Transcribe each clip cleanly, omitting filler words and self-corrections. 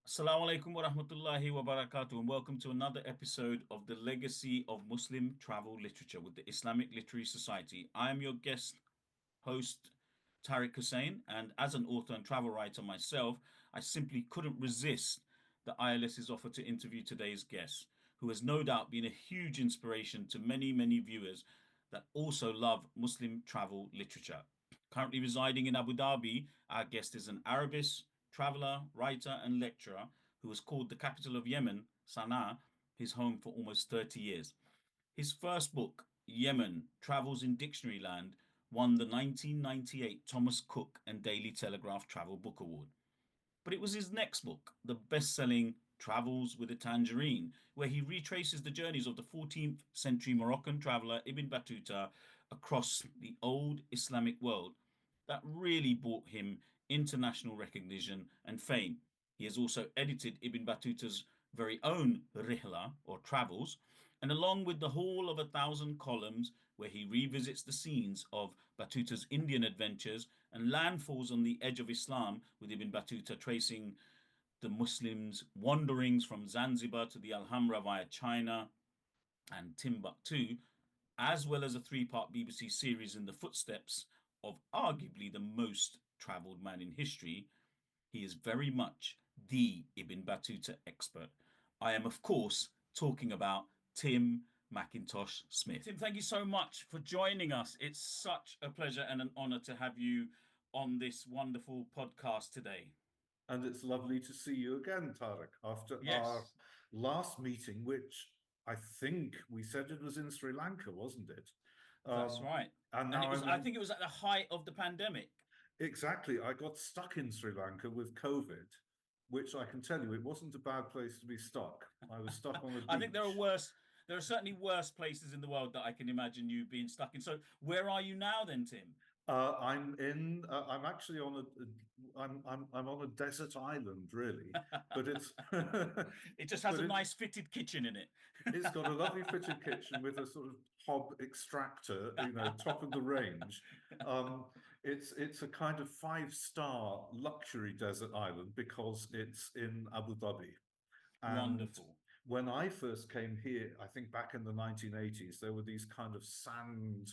Assalamu alaikum wa rahmatullahi wa barakatuh, and welcome to another episode of the Legacy of Muslim Travel Literature with the Islamic Literary Society. I am your guest host, Tharik Hussain, and as an author and travel writer myself, I simply couldn't resist the ILS's offer to interview today's guest, who has no doubt been a huge inspiration to many, many viewers that also love Muslim travel literature. Currently residing in Abu Dhabi, our guest is an Arabist, traveler, writer, and lecturer who has called the capital of Yemen, Sana'a, his home for almost 30 years. His first book, Yemen Travels in Dictionary Land, won the 1998 Thomas Cook and Daily Telegraph Travel Book Award. But it was his next book, the best selling Travels with a Tangerine, where he retraces the journeys of the 14th century Moroccan traveler Ibn Battuta across the old Islamic world, that really brought him international recognition and fame. He has also edited Ibn Battuta's very own Rihla, or Travels, and along with the Hall of a Thousand Columns, where he revisits the scenes of Battuta's Indian adventures and landfalls on the edge of Islam, with Ibn Battuta tracing the Muslims' wanderings from Zanzibar to the Alhambra via China and Timbuktu, as well as a three-part BBC series in the footsteps of arguably the most travelled man in history. He is very much the Ibn Battuta expert. I am, of course, talking about Tim Mackintosh-Smith. Tim, thank you so much for joining us. It's such a pleasure and an honour to have you on this wonderful podcast today. And it's lovely to see you again, Tariq, after our Yes, last meeting, which I think we said it was in Sri Lanka, wasn't it? that's Um, right. and And now it was, I'm I in, think it was at the height of the pandemic. exactly, I got stuck in Sri Lanka with COVID, which I can tell you, it wasn't a bad place to be stuck. I was stuck on a I think beach. there are certainly worse places in the world that I can imagine you being stuck in. So where are you now then, Tim? I'm in. I'm actually on a. I'm on a desert island, really, but it's. It just has but a it's nice fitted kitchen in it. it's got a lovely fitted kitchen with a sort of hob extractor, top of the range. Um, it's a kind of five-star luxury desert island because it's in Abu Dhabi. And Wonderful. when I first came here, I think back in the 1980s, there were these kind of sand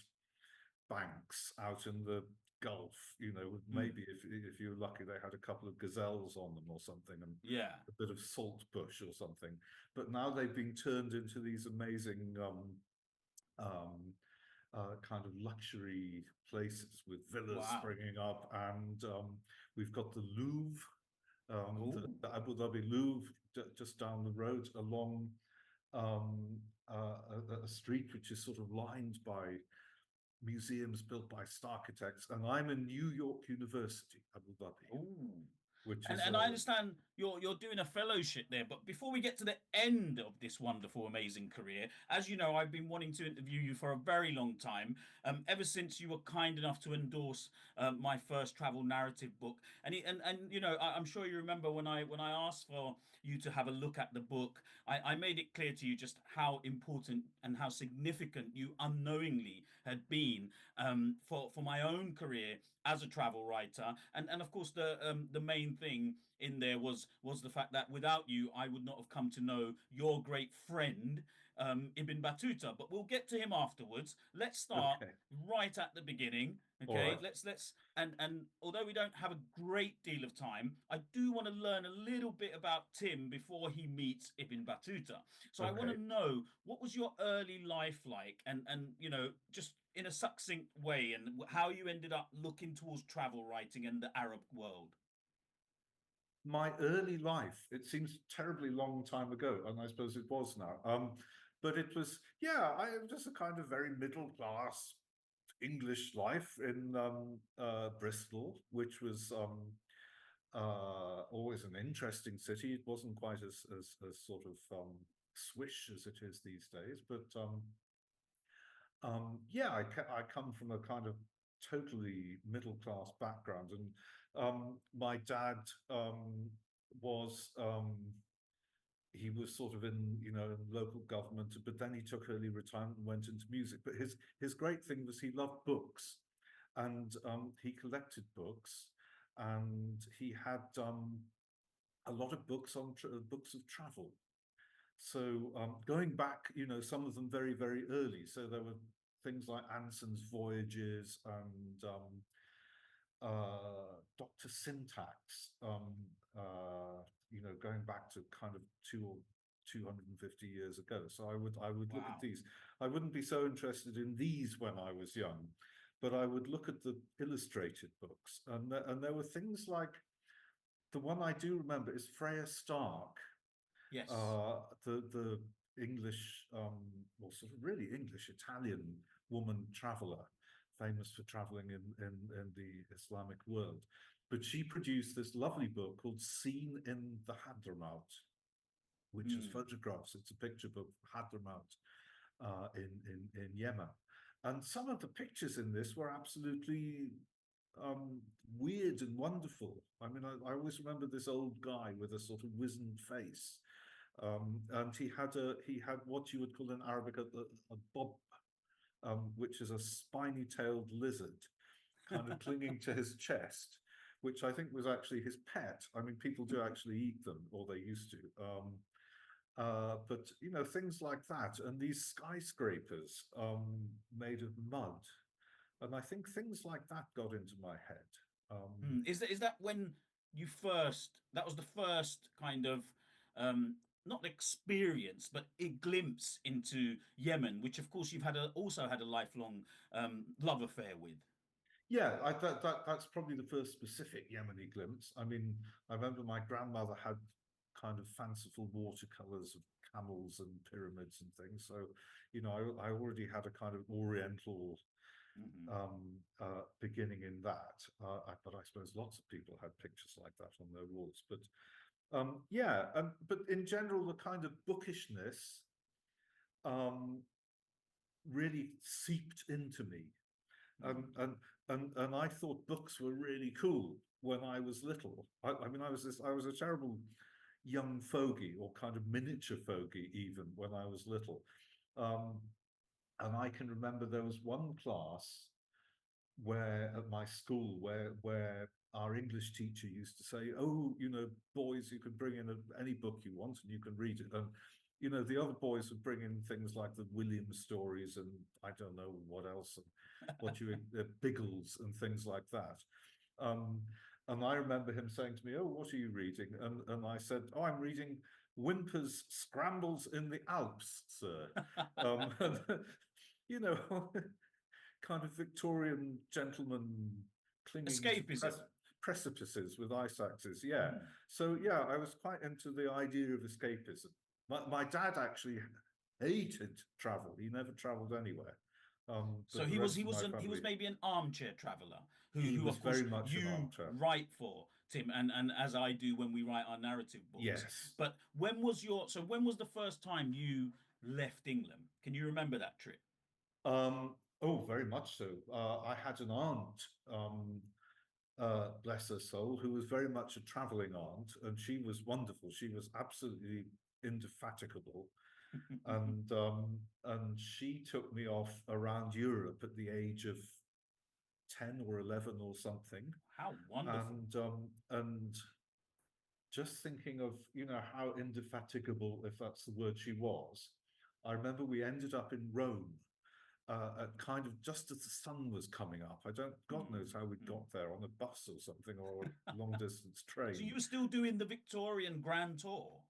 banks out in the Gulf. Mm, Maybe if you were lucky, they had a couple of gazelles on them or something, and yeah. a bit of salt bush or something. But now they've been turned into these amazing um, kind of luxury places with villas Wow. springing up, and we've got the Louvre, Oh, the Abu Dhabi Louvre, just down the road along um, a street which is sort of lined by museums built by architects, and I'm in New York University, Abu Dhabi, oh. which And is and I understand you're doing a fellowship there, but before we get to the end of this wonderful, amazing career, as you know, I've been wanting to interview you for a very long time. Ever since you were kind enough to endorse my first travel narrative book, and you know, I'm sure you remember when I asked for you to have a look at the book, I made it clear to you just how important and how significant you unknowingly had been for my own career as a travel writer, and of course the main thing in there was the fact that without you I would not have come to know your great friend Ibn Battuta. But we'll get to him afterwards. Let's start okay. right at the beginning. All Okay, right. let's and although we don't have a great deal of time, I do want to learn a little bit about Tim before he meets Ibn Battuta. So I want Okay. to know, what was your early life like, and you know, just in a succinct way, and how you ended up looking towards travel writing and the Arab world. My early life, it seems terribly long time ago, and I suppose it was now. But it was, yeah, it was just a kind of very middle class English life in Bristol, which was always an interesting city. It wasn't quite as sort of swish as it is these days, but yeah, I come from a kind of totally middle class background, and my dad was he was sort of in local government, but then he took early retirement and went into music. But his great thing was he loved books, and he collected books, and he had a lot of books on books of travel. So going back, some of them very, very early. So there were things like Anson's Voyages and Dr. Syntax, going back to kind of 250 years ago. So I would look at Wow. these. I wouldn't be so interested in these when I was young, but I would look at the illustrated books, and there were things like the one I do remember is Freya Stark, Yes. the English, or sort of really English Italian woman traveler, famous for traveling in the Islamic world. But she produced this lovely book called Scene in the Hadramaut, which is Mm. photographs. It's a picture book of Hadramaut in Yemen. And some of the pictures in this were absolutely um, weird and wonderful. I mean, I always remember this old guy with a sort of wizened face, and he had what you would call in Arabic a bob, which is a spiny-tailed lizard, kind of clinging to his chest, which I think was actually his pet. I mean, people do actually eat them, or they used to. But things like that, and these skyscrapers made of mud, and I think things like that got into my head. Mm. Is that when you first? That was the first kind of not experience, but a glimpse into Yemen, which of course you've also had a lifelong love affair with. Yeah, that's probably the first specific Yemeni glimpse. I mean, I remember my grandmother had kind of fanciful watercolors of camels and pyramids and things. So, I already had a kind of Oriental Hmm. beginning in that. But I suppose lots of people had pictures like that on their walls. But yeah, but in general, the kind of bookishness um, really seeped into me. And, Mm. and and I thought books were really cool when I was little. I mean, I was a terrible young fogey, or kind of miniature fogey even when I was little. Um, and I can remember there was one class where at my school where our English teacher used to say, "Oh, boys, you can bring in any book you want and you can read it." And the other boys would bring in things like the Williams stories and I don't know what else, and what you Biggles and things like that. Um, and I remember him saying to me, "Oh, what are you reading?" And I said, "Oh, I'm reading Whymper's Scrambles in the Alps, sir." And, you know, kind of Victorian gentleman clinging to Escapism. precipices with ice axes. Yeah. Mm. So yeah, I was quite into the idea of escapism. My dad actually hated travel. He never traveled anywhere. So But the he rest of was my he family, was maybe an armchair traveller he who was of course very much an you armchair. write for, Tim, and as I do when we write our narrative books. Yes. But when was the first time you left England? Can you remember that trip? Oh, very much so. I had an aunt, bless her soul, who was very much a traveling aunt, and she was wonderful. She was absolutely indefatigable, and she took me off around Europe at the age of 10 or 11 or something. How wonderful. And just thinking of how indefatigable, if that's the word, she was. I remember we ended up in Rome, at kind of just as the sun was coming up. I don't, God Mm, knows how we mm. got there, on a bus or something, or a long distance So train. you were still doing the Victorian Grand Tour,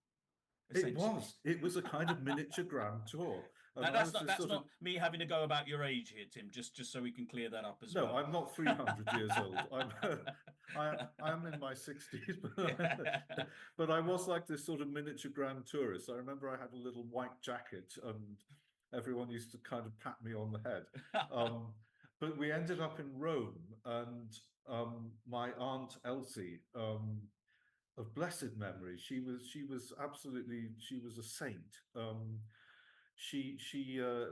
It essentially. was. It was a kind of miniature grand tour, and Now I was just that's sort of, not me having to go about your age here, Tim. Just so we can clear that up as no, well. I'm not 300 years old. I am in my 60s, Yeah. but I was like this sort of miniature grand tourist. I remember I had a little white jacket, and everyone used to kind of pat me on the head. Um, but we ended up in Rome, and my aunt Elsie, of blessed memory, she was a saint.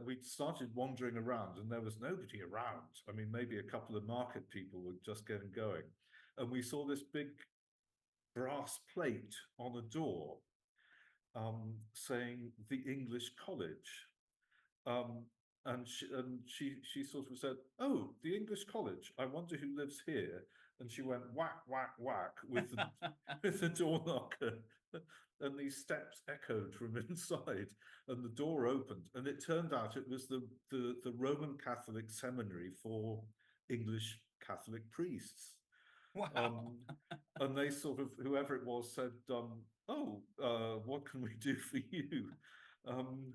We started wandering around and there was nobody around. I mean, maybe a couple of market people were just getting going, and we saw this big brass plate on a door, saying the English College. um, and she sort of said, "Oh, the English College. I wonder who lives here." and she went whack, whack, whack with the, with the door knocker. And these steps echoed from inside, and the door opened. And it turned out it was the Roman Catholic seminary for English Catholic priests. Wow. Um, and they sort of, whoever it was, said, "Oh, what can we do for you?" Um,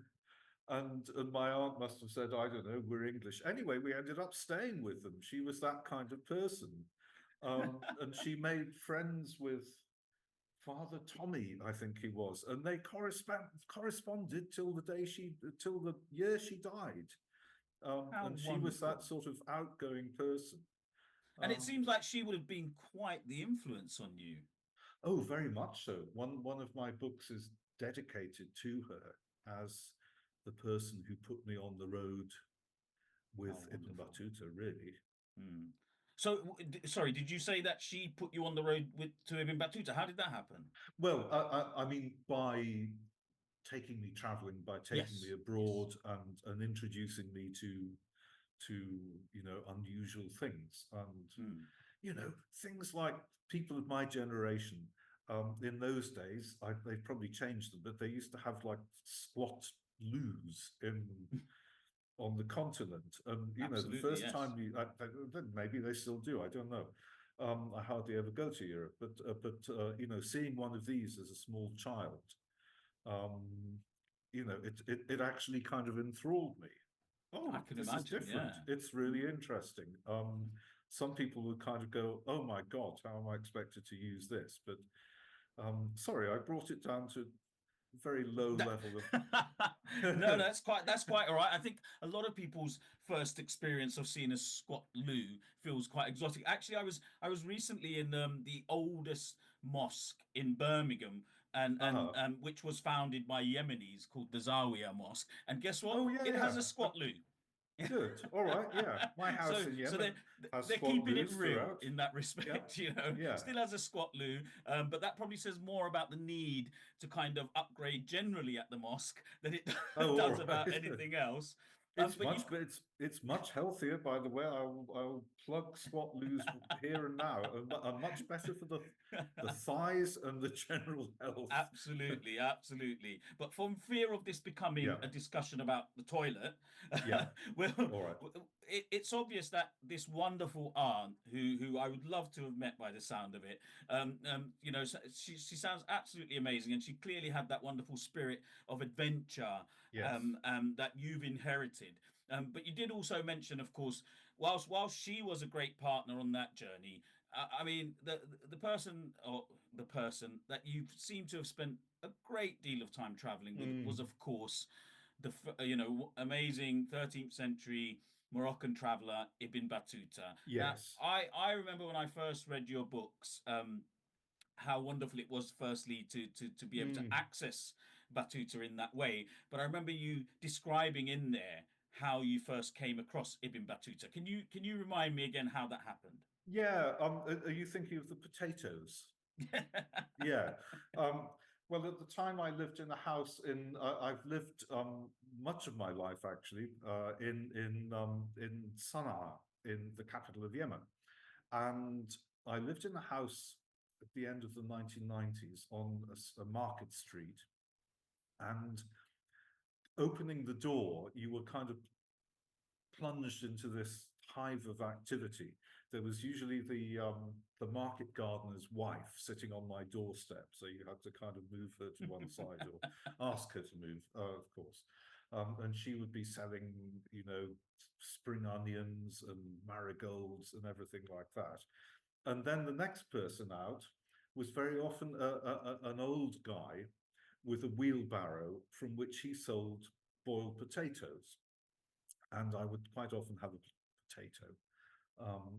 and my aunt must have said, "I don't know, we're English." Anyway, we ended up staying with them. She was that kind of person, and she made friends with Father Tommy, I think he was, and they corresponded till till the year she died. How And she was wonderful. that sort of outgoing person. And it Um, seems like she would have been quite the influence on you. oh, very much so. One of my books is dedicated to her as the person who put me on the road with How Ibn wonderful. Battuta, really. Hmm. So, sorry, did you say that she put you on the road with to Ibn Battuta? How did that happen? Well, I mean, by taking me traveling, by taking me Yes, yes. abroad, and introducing me to unusual things, and Hmm. things like people of my generation. In those days, they've probably changed them, but they used to have like squat loos in on the continent. And the Absolutely, first yes. time maybe they still do. I don't know. I hardly ever go to Europe, but seeing one of these as a small child, um, it actually kind of enthralled me. I Oh, can this is imagine, different. yeah. It's really interesting. Some people would kind of go, "Oh my God, how am I expected to use this?" But sorry, I brought it down to a very low That- level no, of. that's quite all right. I think a lot of people's first experience of seeing a squat loo feels quite exotic. Actually, I was recently in the oldest mosque in Birmingham, and uh which was founded by Yemenis called the Zawiya Mosque. And guess what? Oh yeah, It yeah. has a squat loo. Good. All right. Yeah. My so house in so Yemen has they're squat keeping it loos real throughout. in that Yeah. respect. Yeah. Still has a squat loo, but that probably says more about the need to kind of upgrade generally at the mosque than it Oh, all does about right. anything else. It's But you much, but it's much healthier, by the way. I'll plug squat loos here and now, and much better for the thighs and the general health. Absolutely, absolutely. But from fear of this becoming Yeah. a discussion about the toilet, Yeah. well, All right. it's obvious that this wonderful aunt, who I would love to have met by the sound of it, she sounds absolutely amazing, and she clearly had that wonderful spirit of adventure Yes. that you've inherited. But you did also mention, of course, whilst she was a great partner on that journey, I mean, the person or the person that you seem to have spent a great deal of time traveling with Mm, was, of course, the amazing 13th century Moroccan traveler Ibn Battuta. Now, yes. I remember when I first read your books, how wonderful it was, firstly, to be able to Mm. access Battuta in that way. But I remember you describing in there how you first came across Ibn Battuta. Can you remind me again how that happened? Yeah. Are you thinking of the potatoes? Yeah. Um, well, at the time I lived in a house I've lived much of my life actually in Sana'a, in the capital of Yemen, and I lived in a house at the end of the 1990s on a market street, and opening the door, you were kind of plunged into this hive of activity. There was usually the market gardener's wife sitting on my doorstep, so you had to kind of move her to one side or ask her to move, of course. And she would be selling, spring onions and marigolds and everything like that. And then the next person out was very often an old guy with a wheelbarrow from which he sold boiled potatoes, and I would quite often have a potato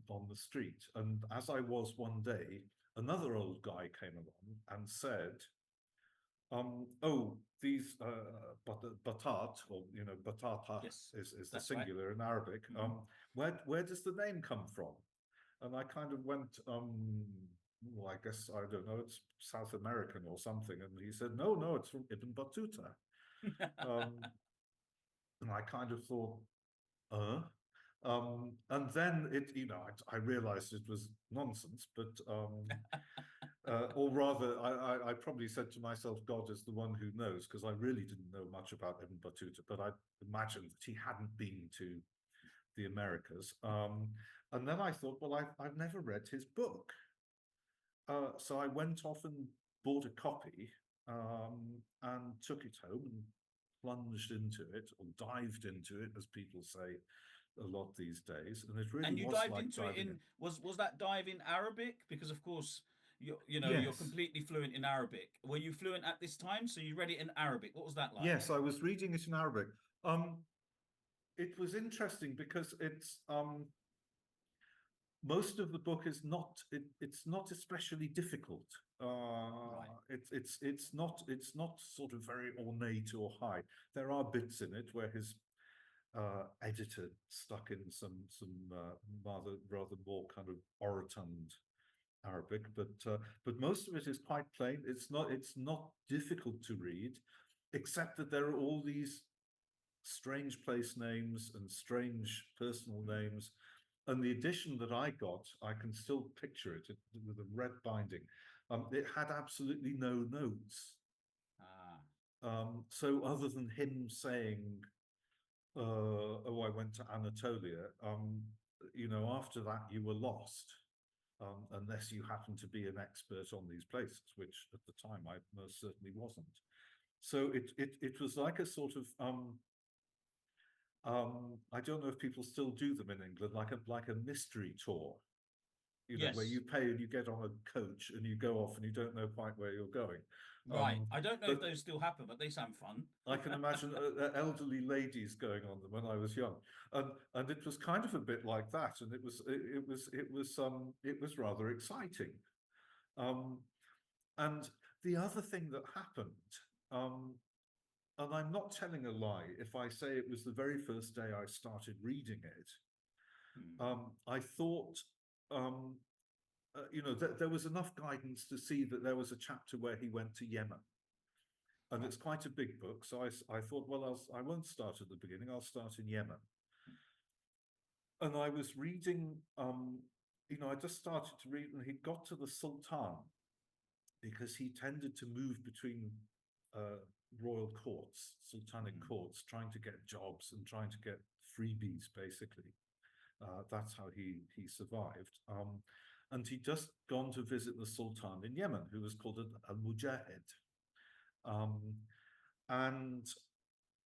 on the street. And as I was one day, another old guy came along and said, "Oh, these batat, or batata Yes, is the that's right. singular in Arabic. Hmm. Where does the name come from?" And I kind of went, well, I guess I don't know, it's South American or something. And he said, "No, no, it's from Ibn Battuta." Um, and I kind of thought, uh, And then I realized it was nonsense, but or rather, I probably said to myself, God is the one who knows, because I really didn't know much about Ibn Battuta, but I imagined that he hadn't been to the Americas. And then I thought, well, I've never read his book. So I went off and bought a copy and took it home and plunged into it, or dived into it, as people say a lot these days. And it really And you was dived like into it diving in in. was that dive in Arabic? Because of course you're Yes. completely fluent in Arabic. Were you fluent at this time? So you read it in Arabic. What was that like? Yes, I was reading it in Arabic. Um, it was interesting because most of the book is it's not especially difficult. Right. It's not sort of very ornate or high. There are bits in it where his editor stuck in some rather more kind of orotund Arabic, but most of it is quite plain. It's not difficult to read, except that there are all these strange place names and strange personal names. And the edition that I got, I can still picture it with a red binding. It had absolutely no notes. Ah, So other than him saying, "Oh, I went to Anatolia," after that you were lost, unless you happen to be an expert on these places, which at the time I most certainly wasn't. So it was like a sort of I don't know if people still do them in England, like a mystery tour, where yes. you pay and you get on a coach and you go off and you don't know quite where you're going. Right. I don't know if But those still happen, but they sound fun. I can imagine elderly ladies going on them when I was young, and it was kind of a bit like that, and it was rather exciting. Um, and the other thing that happened, um, and I'm not telling a lie if I say it was the very first day I started reading it. Hmm. I thought, there was enough guidance to see that there was a chapter where he went to Yemen, and Right. it's quite a big book. So I thought, well, I won't start at the beginning. I'll start in Yemen. And I was reading, I just started to read, and he got to the Sultan, because he tended to move between uh, royal courts, sultanic Hmm. courts, trying to get jobs and trying to get freebies, basically. That's how he survived. And he'd just gone to visit the Sultan in Yemen, who was called al-Mujahid. Um, and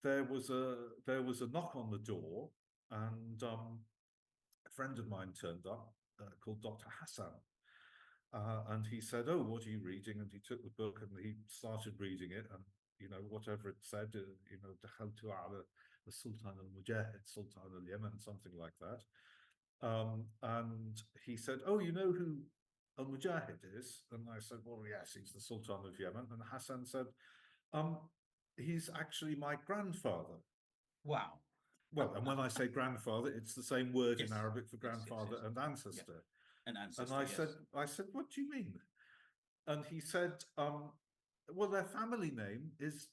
there was a knock on the door, and a friend of mine turned up, called Dr. Hassan. And he said, "Oh, what are you reading?" And he took the book and he started reading it, and whatever it said, "Dakhaltu ala the Sultan al-Mujahid, Sultan al-Yemen," something like that. And he said, "Oh, you know who al-Mujahid is?" And I said, "Well, yes, he's the Sultan of Yemen." And Hassan said, um, "He's actually my grandfather." Wow. Well, and when I say grandfather, it's the same word in Yes. Arabic for Yes. Yes. grandfather Yes. and Yeah. ancestor. An And ancestor. I said, Yes. I said, "What do you mean?" And he said, "Well, their family name is,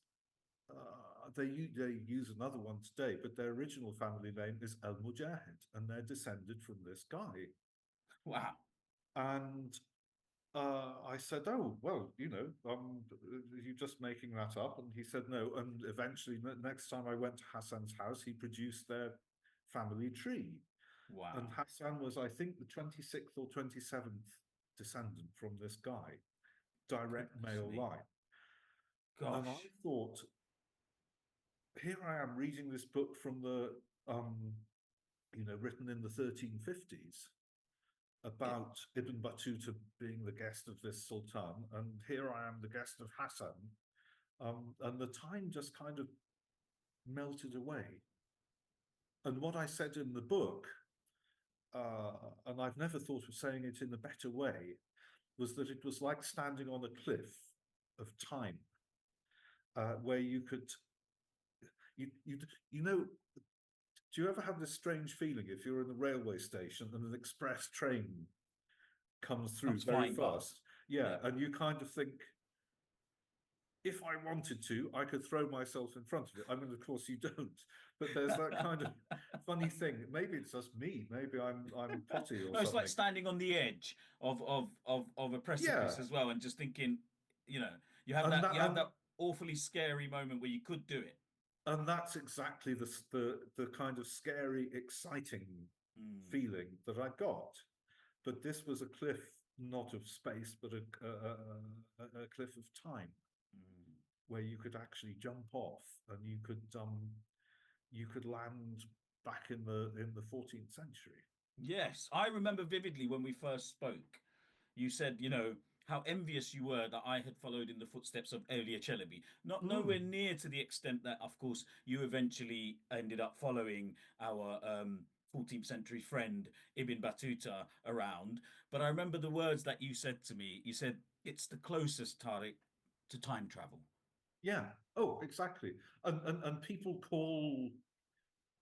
they use another one today, but their original family name is Al Mujahid, and they're descended from this guy." Wow. And I said, "Oh, well, you're just making that up." And he said, "No." And eventually, next time I went to Hassan's house, he produced their family tree. And Wow. Hassan was, I think, the 26th or 27th descendant from this guy, direct Goodness male me. line. And I Gosh. thought, here I am reading this book from written in the 1350s, Yeah. about Ibn Battuta being the guest of this sultan, and here I am, the guest of Hassan, and the time just kind of melted away. And what I said in the book, and I've never thought of saying it in a better way, was that it was like standing on a cliff of time, where you could, you you know, do you ever have this strange feeling if you're in a railway station and an express train comes through Comes very flying fast? past. Yeah, Yeah. and you kind of think, if I wanted to, I could throw myself in front of it. I mean, of course, you don't. But there's that kind of funny thing. Maybe it's just me. Maybe I'm potty or No, it's like something. standing on the edge of a Yeah, precipice as well, and just thinking, you know, and that you have that awfully scary moment where you could do it. and that's exactly the kind of scary, exciting Mm, feeling that I got. But this was a cliff, not of space, but a cliff of time, mm. where you could actually jump off and you could land back in the 14th century. Yes, I remember vividly when we first spoke. You said, how envious you were that I had followed in the footsteps of Elia Chelebi. Not Mm, nowhere near to the extent that, of course, you eventually ended up following our 14th century friend Ibn Battuta around. But I remember the words that you said to me. You said, it's the closest, Tariq, to time travel. yeah. Oh, exactly. And people call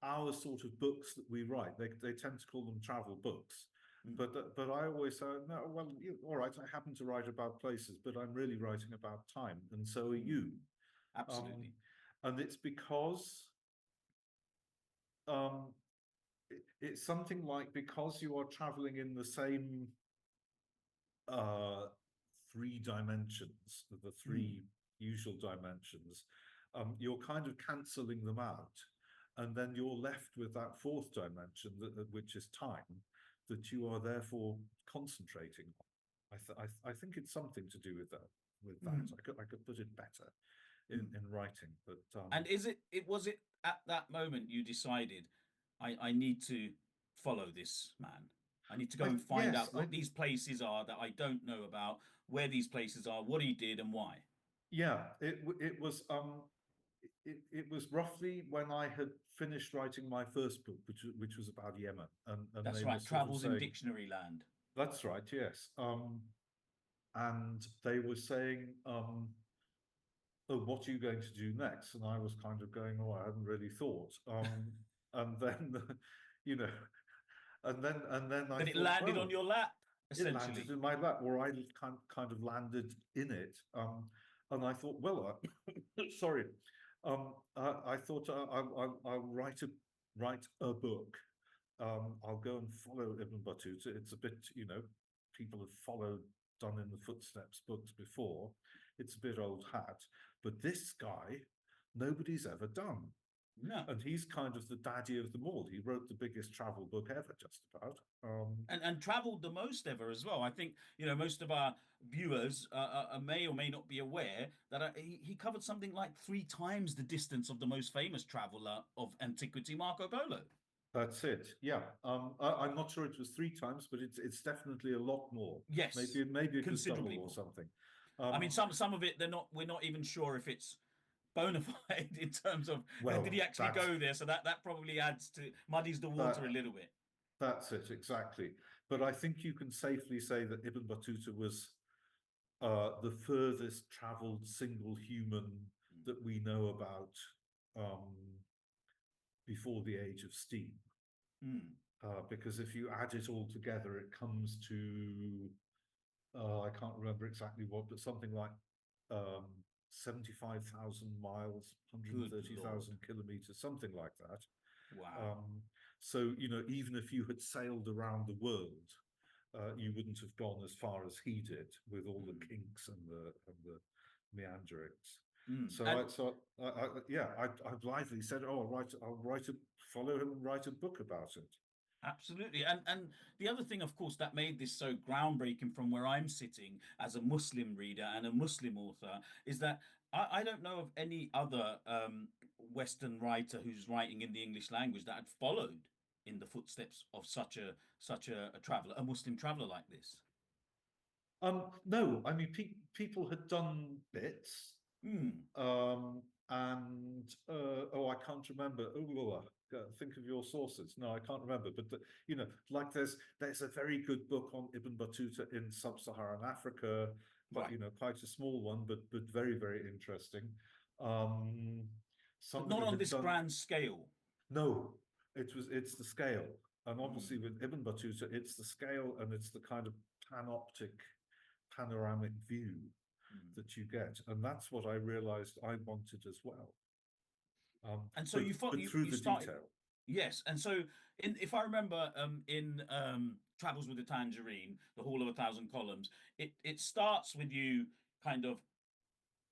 our sort of books that we write, they tend to call them travel books. Mm, But I always say, no, well, all right, I happen to write about places, but I'm really writing about time, and so are you. mm, Um, absolutely. and it's because um, it's something like because you are traveling in the same uh, three dimensions, the Mm, three usual dimensions, you're kind of cancelling them out. And then you're left with that fourth dimension, which is time, that you are therefore concentrating on. I think it's something to do with that. With that, mm. I could put it better Mm. in writing, but And was it at that moment you decided I need to follow this man. I need to go and find yes, out what these places are that I don't know about, where these places are, what he did and why. yeah, it was it was roughly when I had finished writing my first book, which was about Yemen, and That's they were right, sort of travels in saying, dictionary land. "That's right, yes," and they were saying, "Oh, what are you going to do next?" And I was kind of going, "Oh, I hadn't really thought," and then, you know, and then I Then it thought, landed on well, your lap, it landed essentially. in my lap, or I kind of landed in it. And I thought, well, sorry, I thought I'll write a book. I'll go and follow Ibn Battuta. It's a bit, people have followed, done in the footsteps books before. It's a bit old hat, but this guy, nobody's ever done. No. And he's kind of the daddy of them all. He wrote the biggest travel book ever, just about. And traveled the most ever as well. I think most of our viewers may or may not be aware that he covered something like 3 times the distance of the most famous traveler of antiquity, Marco Polo. That's it. Yeah. I'm not sure it was three times, but it's definitely a lot more. Yes, Maybe it was double considerably or more. something. I mean, Um, some of it we're not even sure if it's bona fide in terms of did he well, actually go there. So that probably adds to muddies the that water a little bit. that's it exactly. But I think you can safely say that Ibn Battuta was the furthest travelled single human that we know about um, before the age of steam. Mm, Because if you add it all together, it comes to I can't remember exactly what, but something like 75,000 miles, good Lord. 130,000 kilometers, something like that. Wow. Um, so, even if you had sailed around the world, you wouldn't have gone as far as he did with all the Mm, kinks and the meanderings. mm. So And yeah, I blithely said, "Oh, I'll write follow him and write a book about it." absolutely. And the other thing, of course, that made this so groundbreaking from where I'm sitting as a Muslim reader and a Muslim author is that I don't know of any other Western writer who's writing in the English language that had followed in the footsteps of such a traveler, a Muslim traveler like this. No, I mean, people had done bits, Hmm. and oh, I can't remember. Oh, think of your sources. No, I can't remember. But like there's a very good book on Ibn Battuta in sub-Saharan Africa, Right. quite a small one, but very very interesting. Um, But not Somebody on had this done grand scale. no, it's the scale, and obviously Hmm. with Ibn Battuta, it's the scale and it's the kind of panoptic, panoramic view. Mm. that you get, and that's what I realized I wanted as well. And so But you thought through you the started. detail. Yes, and so if I remember in Travels with the Tangerine, the Hall of a Thousand Columns, it starts with you kind of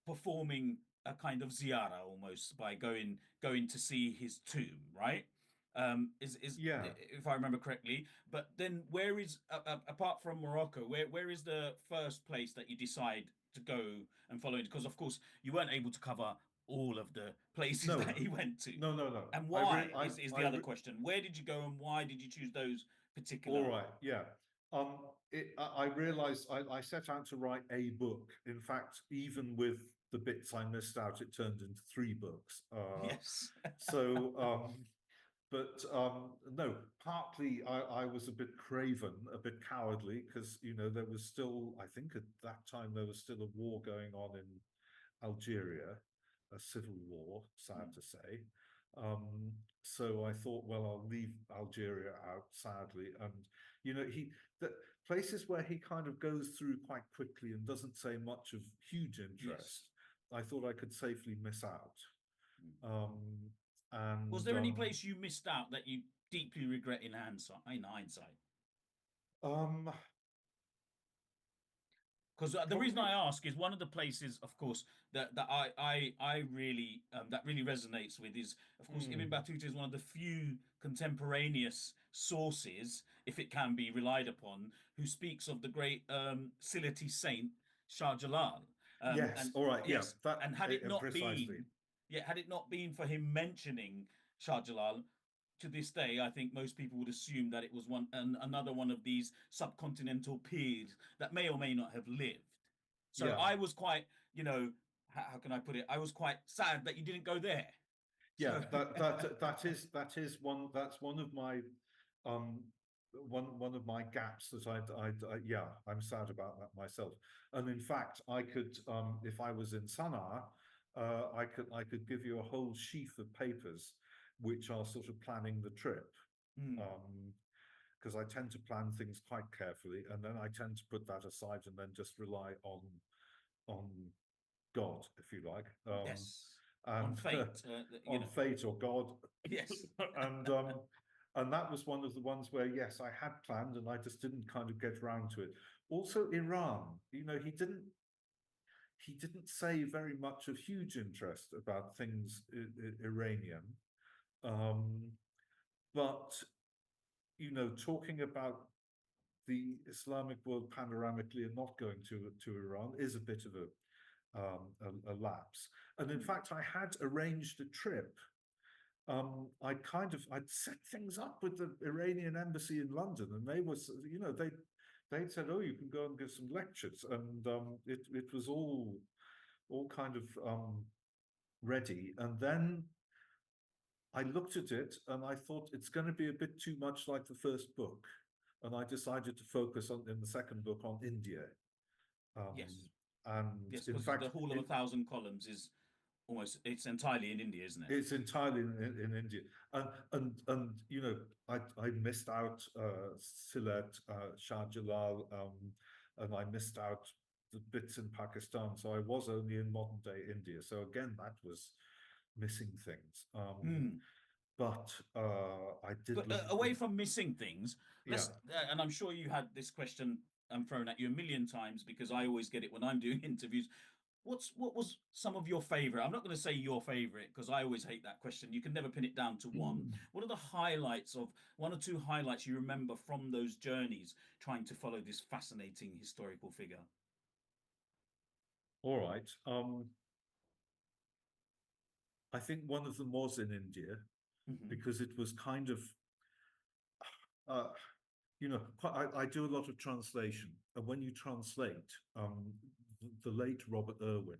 performing a kind of ziyara almost by going to see his tomb, right? Is Yeah. if I remember correctly. But then, where is apart from Morocco, where is the first place that you decide to go and follow it? Because of course you weren't able to cover all of the places No. that he went to. No. No. No. And I re why is I the other re question. Where did you go and why did you choose those All particular? right. Yeah. I realized I set out to write a book. In fact, even with the bits I missed out, it turned into 3 books. Yes. So, but no, partly I was a bit craven, a bit cowardly, because there was still, I think at that time there was still a war going on in Algeria, a civil war, sad to say. Um, so I thought, well, I'll leave Algeria out, sadly. And the places where he kind of goes through quite quickly and doesn't say much of huge Yes. interest, I thought I could safely miss out. Mm. Um, Was and there any place you missed out that you deeply regret in hindsight? um, Because the reason Probably, I ask is one of the places, of course, that I really that really resonates with is, of course, Ibn mm, Battuta is one of the few contemporaneous sources, if it can be relied upon, who speaks of the great Silati saint Shah Jalal. yes, And all right, yeah, yes, that and had it not precisely, been, yeah, had it not been for him mentioning Shah Jalal, to this day, I think most people would assume that it was another one of these subcontinental peers that may or may not have lived. So yeah. I was quite, how can I put it? I was quite sad that you didn't go there. So Yeah, that is one of my um one of my gaps that yeah, I'm sad about that myself. And in fact, I could if I was in Sana'a, I could give you a whole sheaf of papers which are sort of planning the trip. hmm, Um, because I tend to plan things quite carefully, and then I tend to put that aside and then just rely on God, if you like. yes, on And fate, on fate or God. yes, and and that was one of the ones where yes, I had planned and I just didn't kind of get around to it. Also, Iran, he didn't say very much of huge interest about things Iranian, um, but talking about the Islamic world panoramically and not going to Iran is a bit of a lapse. And in hmm, fact, I had arranged a trip. I'd set things up with the Iranian embassy in London, and they said, "Oh, you can go and give some lectures," and it was all kind of ready. And then I looked at it and I thought it's going to be a bit too much like the first book, and I decided to focus on in the second book on India. Um, yes, and yes, in because the fact, Hall of a Thousand Columns is it's entirely in India, isn't it? it's entirely in India, and I missed out Sylhet, Shah Jalal, and I missed out the bits in Pakistan. So I was only in modern day India. So again, that was missing things. Hmm. But I did But look at the away from missing things, yeah. and I'm sure you had this question thrown at you a million times because I always get it when I'm doing interviews. What was some of your favorite? I'm not going to say your favorite because I always hate that question. You can never pin it down to one. Mm. What are the highlights of one or two highlights you remember from those journeys trying to follow this fascinating historical figure? All right. I think one of them was in India Hmm. because it was kind of uh, I do a lot of translation, and when you translate, the late Robert Irwin,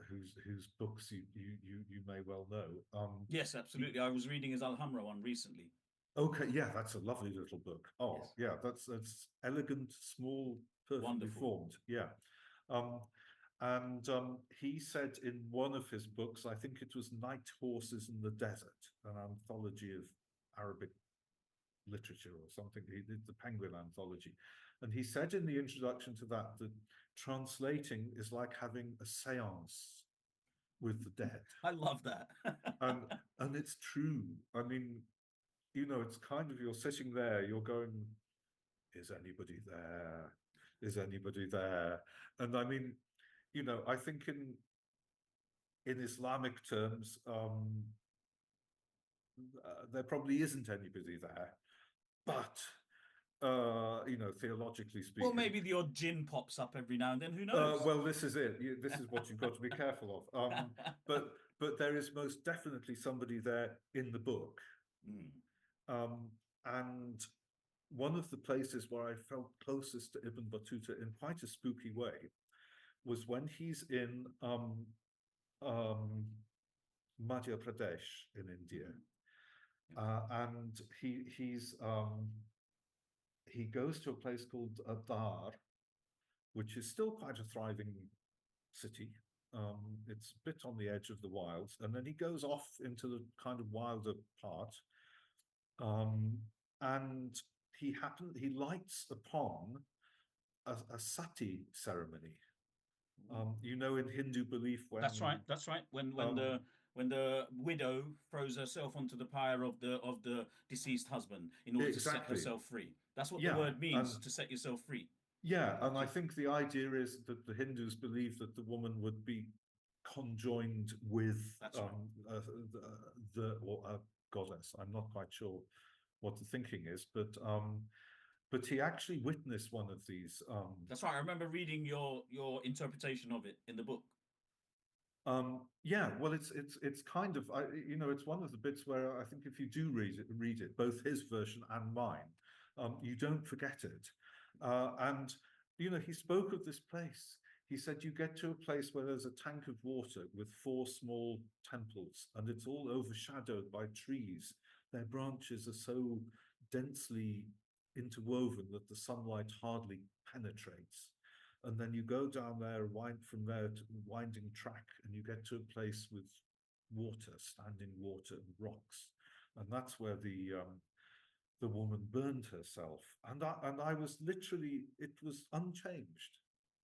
whose books you may well know, Yes, he absolutely. I was reading his Alhambra one recently. okay, yeah, that's a lovely little book. Oh, Yes, yeah, that's elegant, small, perfectly wonderful. formed. Yeah, um, and he said in one of his books, I think it was Night Horses in the Desert, an anthology of Arabic literature or something. He did the Penguin anthology. And he said in the introduction to that that translating is like having a séance with the dead. I love that. And and it's true. I mean, it's kind of, you're sitting there, you're going, is anybody there? Is anybody there? And I mean, I think in Islamic terms, there probably isn't anybody there, but theologically Well, speaking, maybe the odd gin pops up every now and then. Who knows? well, this is it. This is what you've got to be careful of. But there is most definitely somebody there in the book, Mm. and one of the places where I felt closest to Ibn Battuta in quite a spooky way was when he's in um, Madhya Pradesh in India, and he goes to a place called Dar, which is still quite a thriving city. It's a bit on the edge of the wilds, and then he goes off into the kind of wilder part, and he lights upon a sati ceremony. In Hindu belief, when That's right. That's right. um, When the widow throws herself onto the pyre of the deceased husband in order to set exactly, herself free. That's what the yeah, word and means, to set yourself free. yeah, and I think the idea is that the Hindus believe that the woman would be conjoined with That's right. or a goddess. I'm not quite sure what the thinking is, but he actually witnessed one of these. That's right. I remember reading your interpretation of it in the book. Yeah, well, it's kind of it's one of the bits where I think if you do read it, both his version and mine, you don't forget it. And he spoke of this place. He said you get to a place where there's a tank of water with 4 small temples, and it's all overshadowed by trees. Their branches are so densely interwoven that the sunlight hardly penetrates. And then you go down there, wind from there to winding track, and you get to a place with water, standing water and rocks, and that's where the woman burned herself. And I was literally, it was unchanged.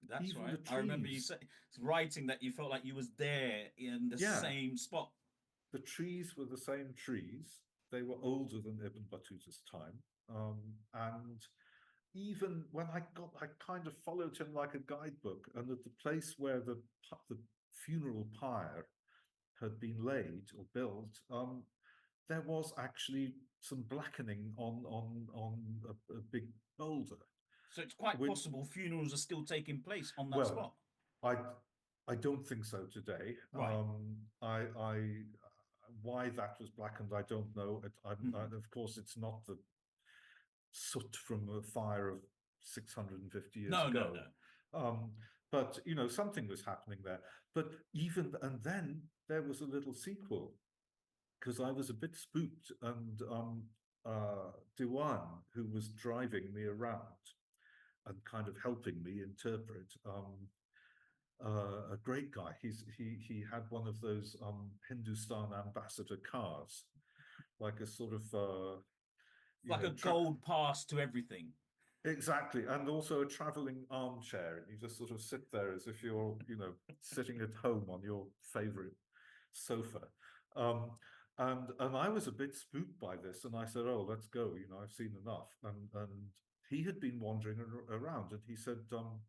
That's Even right. the I remember you trees, writing that you felt like you was there in the yeah, same spot. the trees were the same trees. They were older than Ibn Battuta's time, and even when I kind of followed him like a guidebook, and at the place where the funeral pyre had been laid or built, there was actually some blackening on a big boulder. So it's quite Which, possible funerals are still taking place on that well, spot. I I don't think so today. Right. I why that was blackened, I don't know. Mhm. Of course, it's not the soot from a fire of 650 years No, no, ago. no. Um, but something was happening there. But and then there was a little sequel, because I was a bit spooked, and Diwan, who was driving me around and kind of helping me interpret, a great guy. He had one of those Hindustan ambassador cars, like a sort of It's like a gold pass to everything. exactly, and also a traveling armchair, and you just sort of sit there as if you're, sitting at home on your favorite sofa. Um, and I was a bit spooked by this, and I said, "Oh, let's go. I've seen enough." And he had been wandering around, and he said, "No,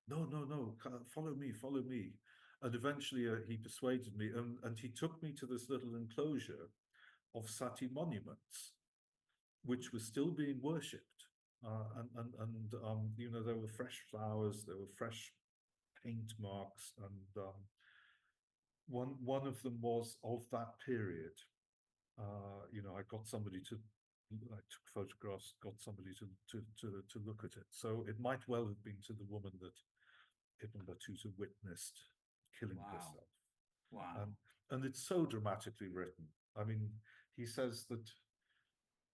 no, no, follow me, follow me." And eventually, he persuaded me, and he took me to this little enclosure of Sati monuments, which was still being worshipped. There were fresh flowers, there were fresh paint marks, and one of them was of that period. I got somebody to, I took photographs, got somebody to look at it. So it might well have been to the woman that Ibn Battuta witnessed killing Wow. herself, Wow. and it's so dramatically written. I mean, he says that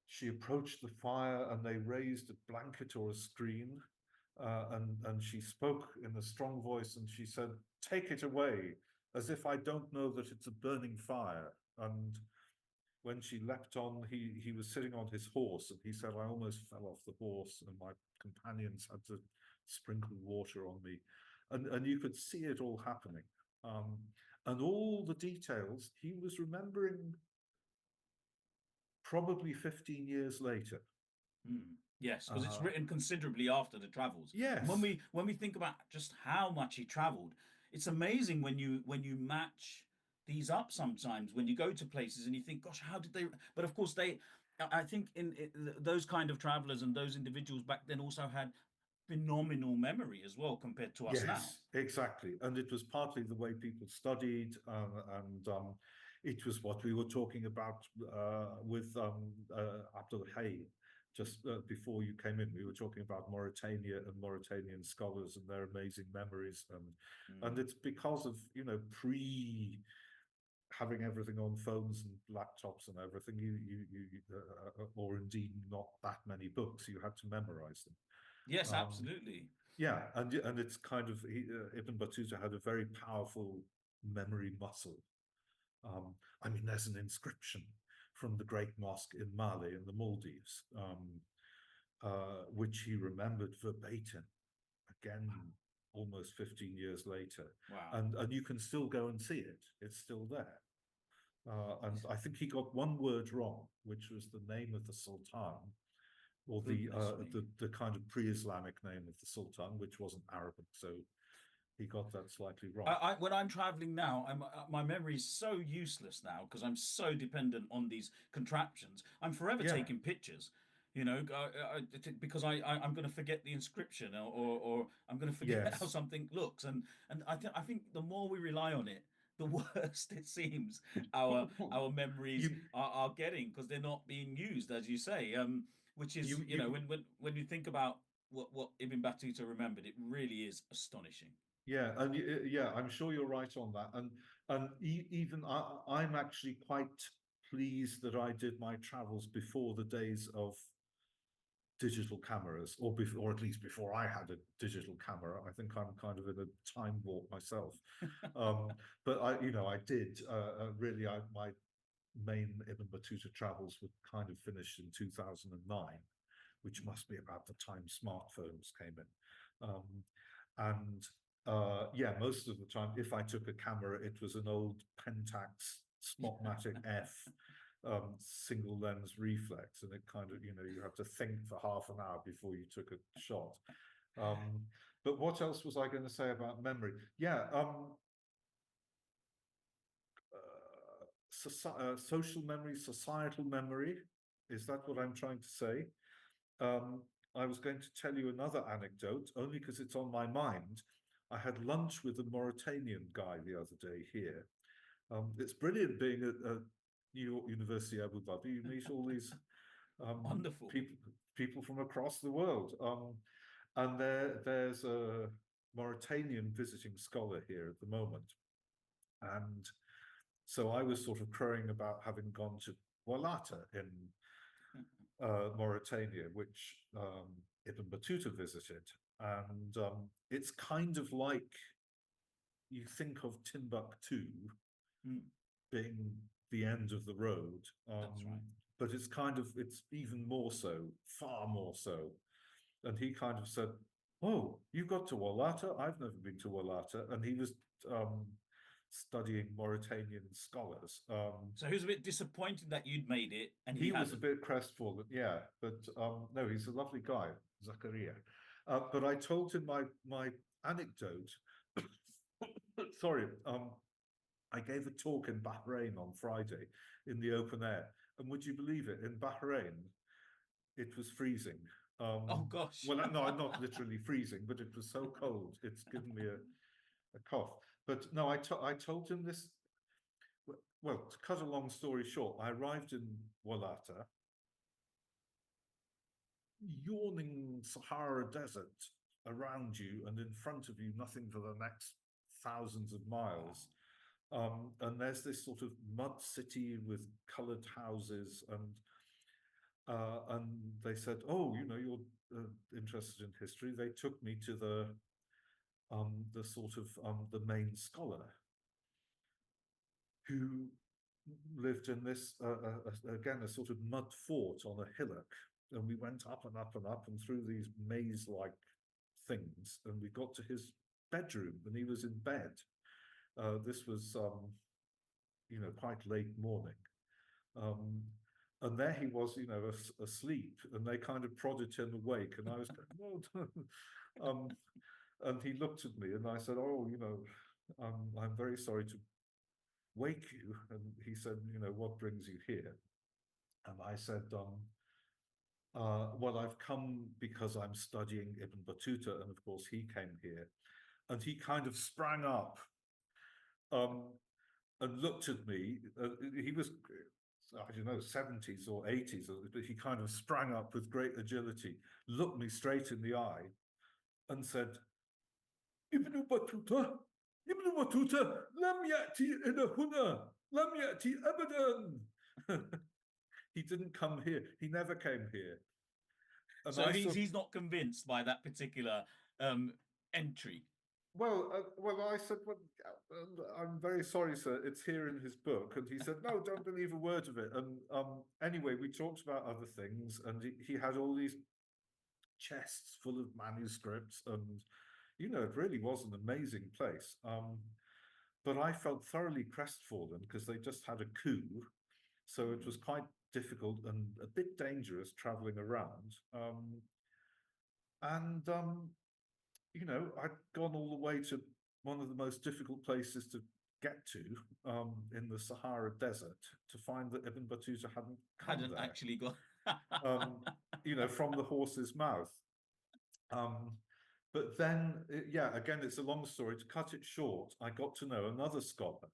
she approached the fire, and they raised a blanket or a screen, and she spoke in a strong voice, and she said, "Take it away, as if I don't know that it's a burning fire." And when she leapt on, he was sitting on his horse, and he said, I almost fell off the horse, and my companions had to sprinkle water on me, and you could see it all happening, and all the details he was remembering probably 15 years later. Mm. Yes, because it's Uh, written considerably after the travels. And yes, when we think about just how much he traveled, it's amazing when you match these up sometimes when you go to places and you think, gosh, how did they? But of course, they. I think in those kind of travelers and those individuals back then also had phenomenal memory as well compared to us now. yes, exactly. And it was partly the way people studied, and it was what we were talking about with Abdul Hay just before you came in. We were talking about Mauritania and Mauritanian scholars and their amazing memories, and Mm. it's because of pre having everything on phones and laptops and everything. Or indeed not that many books. You had to memorize them. Yes, Um, absolutely. yeah, and it's kind of Ibn Battuta had a very powerful memory muscle. I mean, there's an inscription from the Great Mosque in Mali in the Maldives, which he remembered verbatim. Again, almost 15 years later, Wow. and you can still go and see it. It's still there. And I think he got one word wrong, which was the name of the Sultan, or Goodness me. the kind of pre-Islamic name of the Sultan, which wasn't Arabic, so he got that slightly wrong. When I'm traveling now, my memory is so useless now because I'm so dependent on these contraptions. I'm forever Yeah, taking pictures, because I'm going to forget the inscription, or I'm going to forget how yes, something looks, and I think the more we rely on it, the worse it seems our memories you are getting because they're not being used, as you say. Which is, you when you think about what Ibn Battuta remembered, it really is astonishing. yeah, and yeah, I'm sure you're right on that, and even I'm actually quite pleased that I did my travels before the days of digital cameras, or before, or at least before I had a digital camera. I think I'm kind of in a time warp myself. But I did really. My main Ibn Battuta travels were kind of finished in 2009, which must be about the time smartphones came in. And yeah, most of the time, if I took a camera, it was an old Pentax Spotmatic F single lens reflex, and it kind of, you have to think for half an hour before you took a shot. Um, but what else was I going to say about memory? Yeah, social memory, societal memory. Is that what I'm trying to say? Um, I was going to tell you another anecdote, only because it's on my mind. I had lunch with a Mauritanian guy the other day here. It's brilliant being at New York University, Abu Dhabi. You meet all these Wonderful. people from across the world. And there's a Mauritanian visiting scholar here at the moment. And so I was sort of crowing about having gone to Walata in Mauritania, which Ibn Battuta visited. And it's kind of like you think of Timbuktu Mm, being the end of the road, that's right. but it's even more so, far more so. And he kind of said, "Oh, you got to Walata? I've never been to Walata." And he was studying Mauritanian scholars. So he was a bit disappointed that you'd made it and he He was a hadn't. bit crestfallen, yeah, but no, he's a lovely guy, Zakaria. But I told him my anecdote. Sorry, I gave a talk in Bahrain on Friday in the open air, and would you believe it? In Bahrain, it was freezing. Oh gosh. Well, no, not literally freezing, but it was so cold. It's given me a cough. But no, I told him this. Well, to cut a long story short, I arrived in Walata, yawning Sahara Desert around you, and in front of you, nothing for the next thousands of Wow. miles. And there's this sort of mud city with coloured houses, and they said, "Oh, you're interested in history." They took me to the sort of the main scholar, who lived in this again a sort of mud fort on a hillock, and we went up and up and up and through these maze-like things, and we got to his bedroom, and he was in bed. This was quite late morning, um, and there he was, asleep, and they kind of prodded him awake, and I was going, no, and he looked at me, and I said, oh, I'm very sorry to wake you. And he said, what brings you here? And I said, well, I've come because I'm studying Ibn Battuta, and of course he came here. And he kind of sprang up, um, and looked at me. He was, I don't know, 70s or 80s, but he kind of sprang up with great agility, looked me straight in the eye, and said, Ibn Battuta, Ibn Battuta, lam ya'ti ila huna, lam ya'ti abadan. He didn't come here. He never came here. And So I he's not convinced by that particular entry. well, I said, well, I'm very sorry, sir. It's here in his book. And he said, no, don't believe a word of it. And anyway, we talked about other things, and he had all these chests full of manuscripts, and it really was an amazing place. But I felt thoroughly crestfallen because they just had a coup, so it was quite difficult and a bit dangerous traveling around. And I'd gone all the way to one of the most difficult places to get to, in the Sahara Desert, to find that Ibn Battuta hadn't come Hadn't there, actually got. um, from the horse's mouth. Um, but then, yeah, again, it's a long story. To cut it short, I got to know another scholar,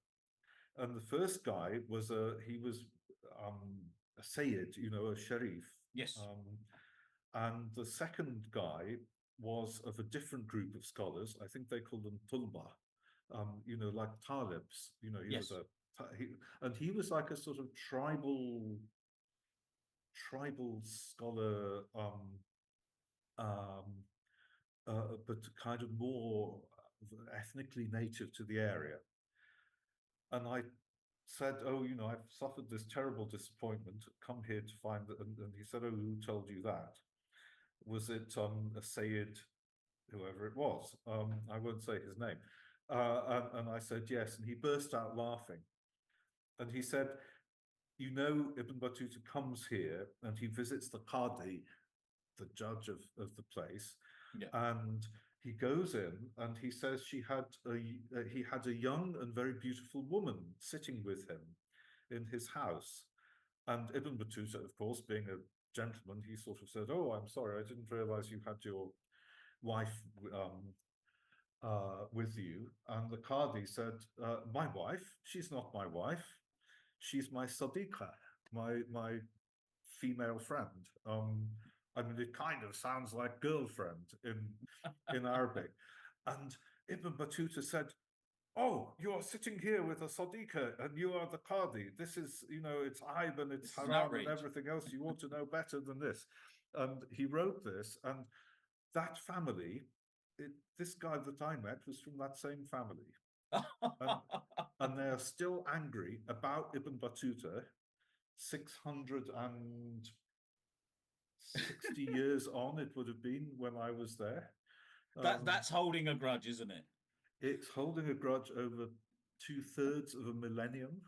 and the first guy was he was a Sayyid, a Sharif, Yes. um, and the second guy was of a different group of scholars. I think they called them Tulba, like Talibs. He was Yes. and he was like a sort of tribal scholar, um, but kind of more ethnically native to the area. And I said, oh, I've suffered this terrible disappointment, come here to find that. And he said, oh, who told you that? Was it a Sayyid, whoever it was? I won't say his name. And I said, yes. And he burst out laughing. And he said, Ibn Battuta comes here and he visits the Qadi, the judge of the place, Yeah. and he goes in and he says he had a young and very beautiful woman sitting with him in his house. And Ibn Battuta, of course, being a gentleman, he sort of said, oh, I'm sorry, I didn't realize you had your wife with you. And the Qadi said, my wife? She's not my wife. She's my sadiqa, my female friend. I mean, it kind of sounds like girlfriend in Arabic. And Ibn Battuta said, oh, you are sitting here with a sadiqa and you are the Qadi. This is, it's aib and it's This is an haram and outrage. everything else. You ought to know better than this. And he wrote this, and that family, this guy that I met was from that same family. And, and they are still angry about Ibn Battuta 660 years on, it would have been when I was there. That's holding a grudge, isn't it? It's holding a grudge over 2/3 of a millennium.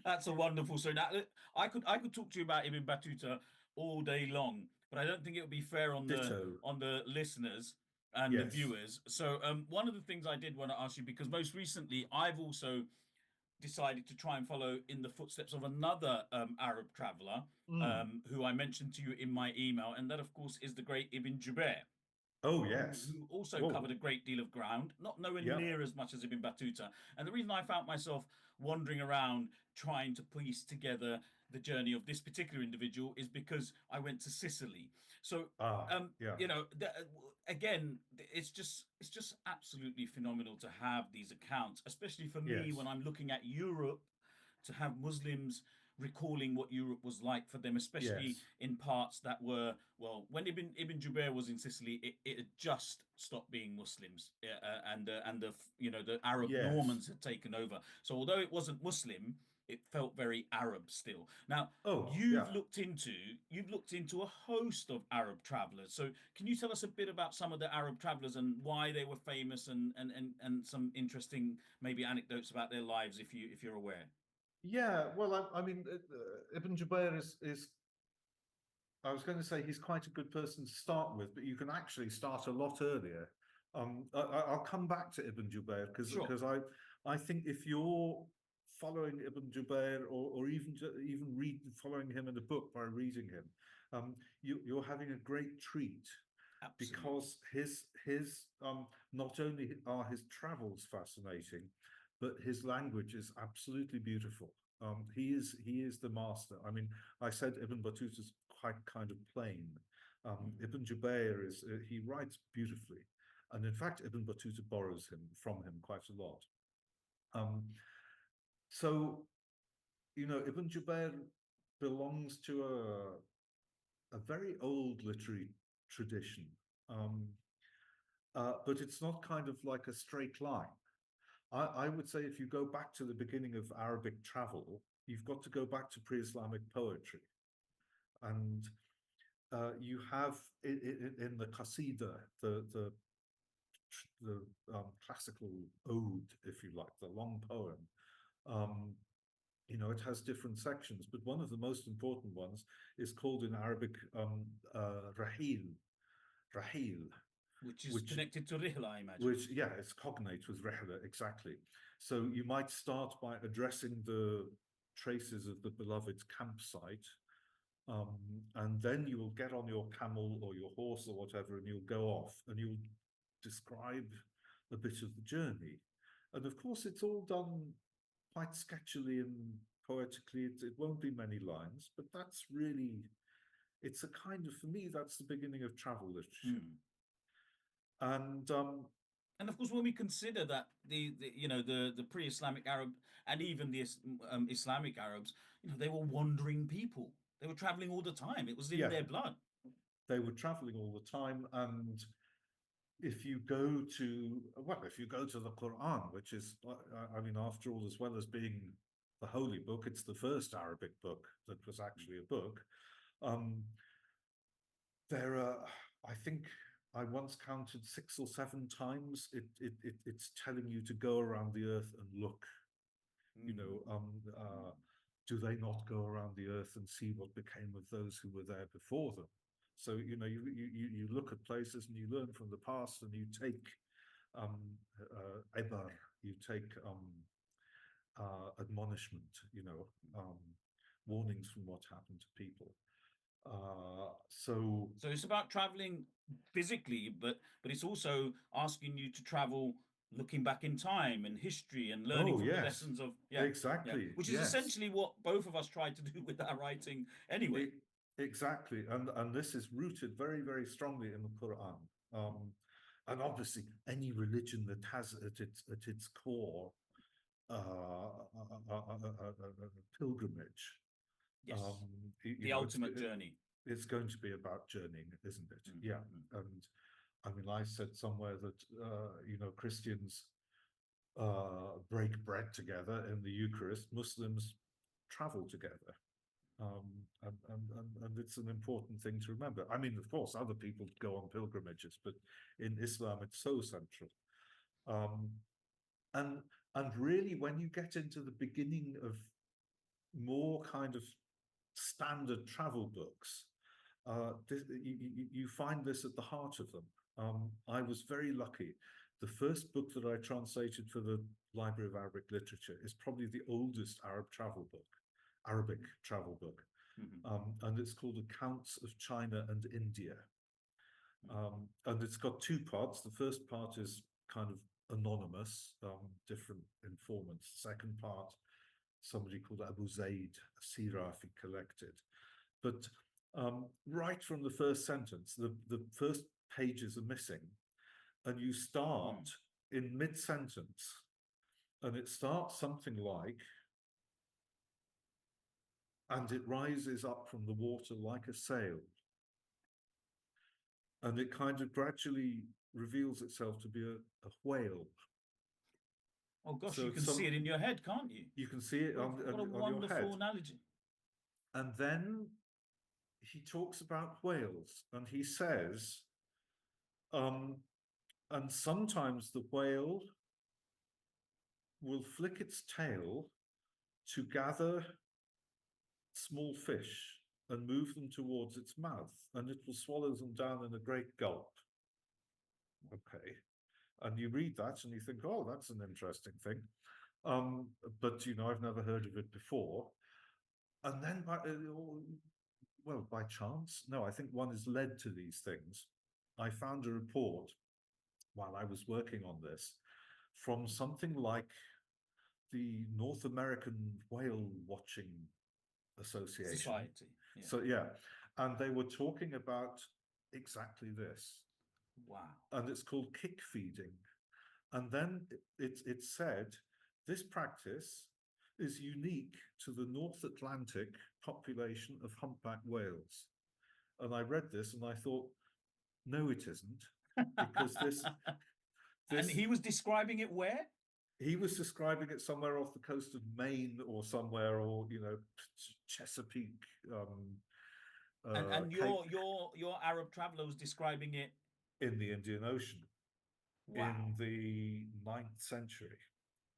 That's a wonderful story. Now, I could talk to you about Ibn Battuta all day long, but I don't think it would be fair on the Ditto. listeners and the Yes. viewers. So, one of the things I did want to ask you, because most recently I've also decided to try and follow in the footsteps of another Arab traveler, Mm. who I mentioned to you in my email, and that, of course, is the great Ibn Jubair, Oh, who, yes. who also Whoa. covered a great deal of ground, not nowhere Yeah. near as much as Ibn Battuta. And the reason I found myself wandering around trying to piece together the journey of this particular individual is because I went to Sicily. So, Ah, yeah. again, it's just absolutely phenomenal to have these accounts, especially for me Yes. when I'm looking at Europe, to have Muslims recalling what Europe was like for them, especially Yes. in parts that were, well, when Ibn Jubair was in Sicily, it had just stopped being Muslims, and the the Arab Yes. Normans had taken over. So although it wasn't Muslim, it felt very Arab still. Now, Oh, you've yeah. looked into you've looked into a host of Arab travelers. So can you tell us a bit about some of the Arab travelers and why they were famous, and some interesting maybe anecdotes about their lives, if you're aware? Yeah. Well, I mean, Ibn Jubair is I was going to say he's quite a good person to start with, but you can actually start a lot earlier. I'll come back to Ibn Jubair Sure. because I think if you're following Ibn Jubair or even following him in a book by reading him, you're having a great treat Absolutely. because his not only are his travels fascinating, but his language is absolutely beautiful. He is the master. I mean, I said Ibn Battuta is quite kind of plain. Mm. Ibn Jubair is he writes beautifully, and in fact, Ibn Battuta borrows him from him quite a lot. Um, so Ibn Jubair belongs to a very old literary tradition, um, but it's not kind of like a straight line. I would say if you go back to the beginning of Arabic travel, you've got to go back to pre-Islamic poetry, and you have in the Qasida, the classical ode, if you like, the long poem. Um, it has different sections, but one of the most important ones is called in Arabic Rahil, Rahil, Which is which connected to Rihla, I imagine. which yeah, it's cognate with Rihla exactly. So you might start by addressing the traces of the beloved's campsite, um, and then you will get on your camel or your horse or whatever, and you'll go off and you'll describe a bit of the journey. And of course, it's all done quite sketchily and poetically. It won't be many lines, but that's really, it's a kind of, for me, that's the beginning of travel literature. Mm. And And of course, when we consider that the pre-Islamic Arab and even the Islamic Arabs, they were wandering people. They were traveling all the time. It was in yeah, their blood. they were traveling all the time. And if you go to, well, if you go to the Quran, which is, I mean, after all, as well as being the holy book, it's the first Arabic book that was actually a book. Um, there are, I think, I once counted 6 or 7 times. It's telling you to go around the earth and look. You Mm. know, do they not go around the earth and see what became of those who were there before them? So you look at places and you learn from the past, and you take ibar, you take admonishment, warnings from what happened to people. So So it's about traveling physically, but it's also asking you to travel looking back in time and history and learning oh from the yes, lessons of, yeah, yeah, exactly, which is yes. essentially what both of us tried to do with our writing anyway. E- exactly, and this is rooted very, very strongly in the Quran. And obviously, any religion that has at its core a pilgrimage, um, Yes, you, you the know, it's ultimate journey. it's going to be about journeying, isn't it? Mm, Yeah, mm. and I mean, I said somewhere that Christians break bread together in the Eucharist, Muslims travel together. And it's an important thing to remember. I mean, of course, other people go on pilgrimages, but in Islam, it's so central. Um, and and really, when you get into the beginning of more kind of standard travel books, you find this at the heart of them. I was very lucky. The first book that I translated for the Library of Arabic Literature is probably the oldest Arabic travel book, Mhm, and it's called Accounts of China and India. mhm, And it's got two parts. The first part is kind of anonymous, different informants. The second part, somebody called Abu Zaid, a Sirafi collected. But right from the first sentence, the first pages are missing, and you mm. start in mid-sentence, and it starts something like, and it rises up from the water like a sail, and it kind of gradually reveals itself to be a whale. Oh gosh, So you can it's see some it in your head, can't you? you can see it What a on your head, wonderful analogy. and then he talks about whales, and he says, um, and sometimes the whale will flick its tail to gather small fish and move them towards its mouth, and it will swallow them down in a great gulp. Okay. And you read that and you think, oh, that's an interesting thing. But, I've never heard of it before. And then, well, by chance, no, I think one is led to these things. I found a report while I was working on this from something like the North American Whale Watching Association. Society. Yeah. So, yeah, and they were talking about exactly this. Wow. And it's called kick feeding. And then it said this practice is unique to the North Atlantic population of humpback whales. And I read this and I thought, no, it isn't, because And this he was describing it where? he was describing it somewhere off the coast of Maine or somewhere, or Chesapeake, And Cape, your Arab traveler was describing it. in the Indian Ocean Wow. in the 9th century.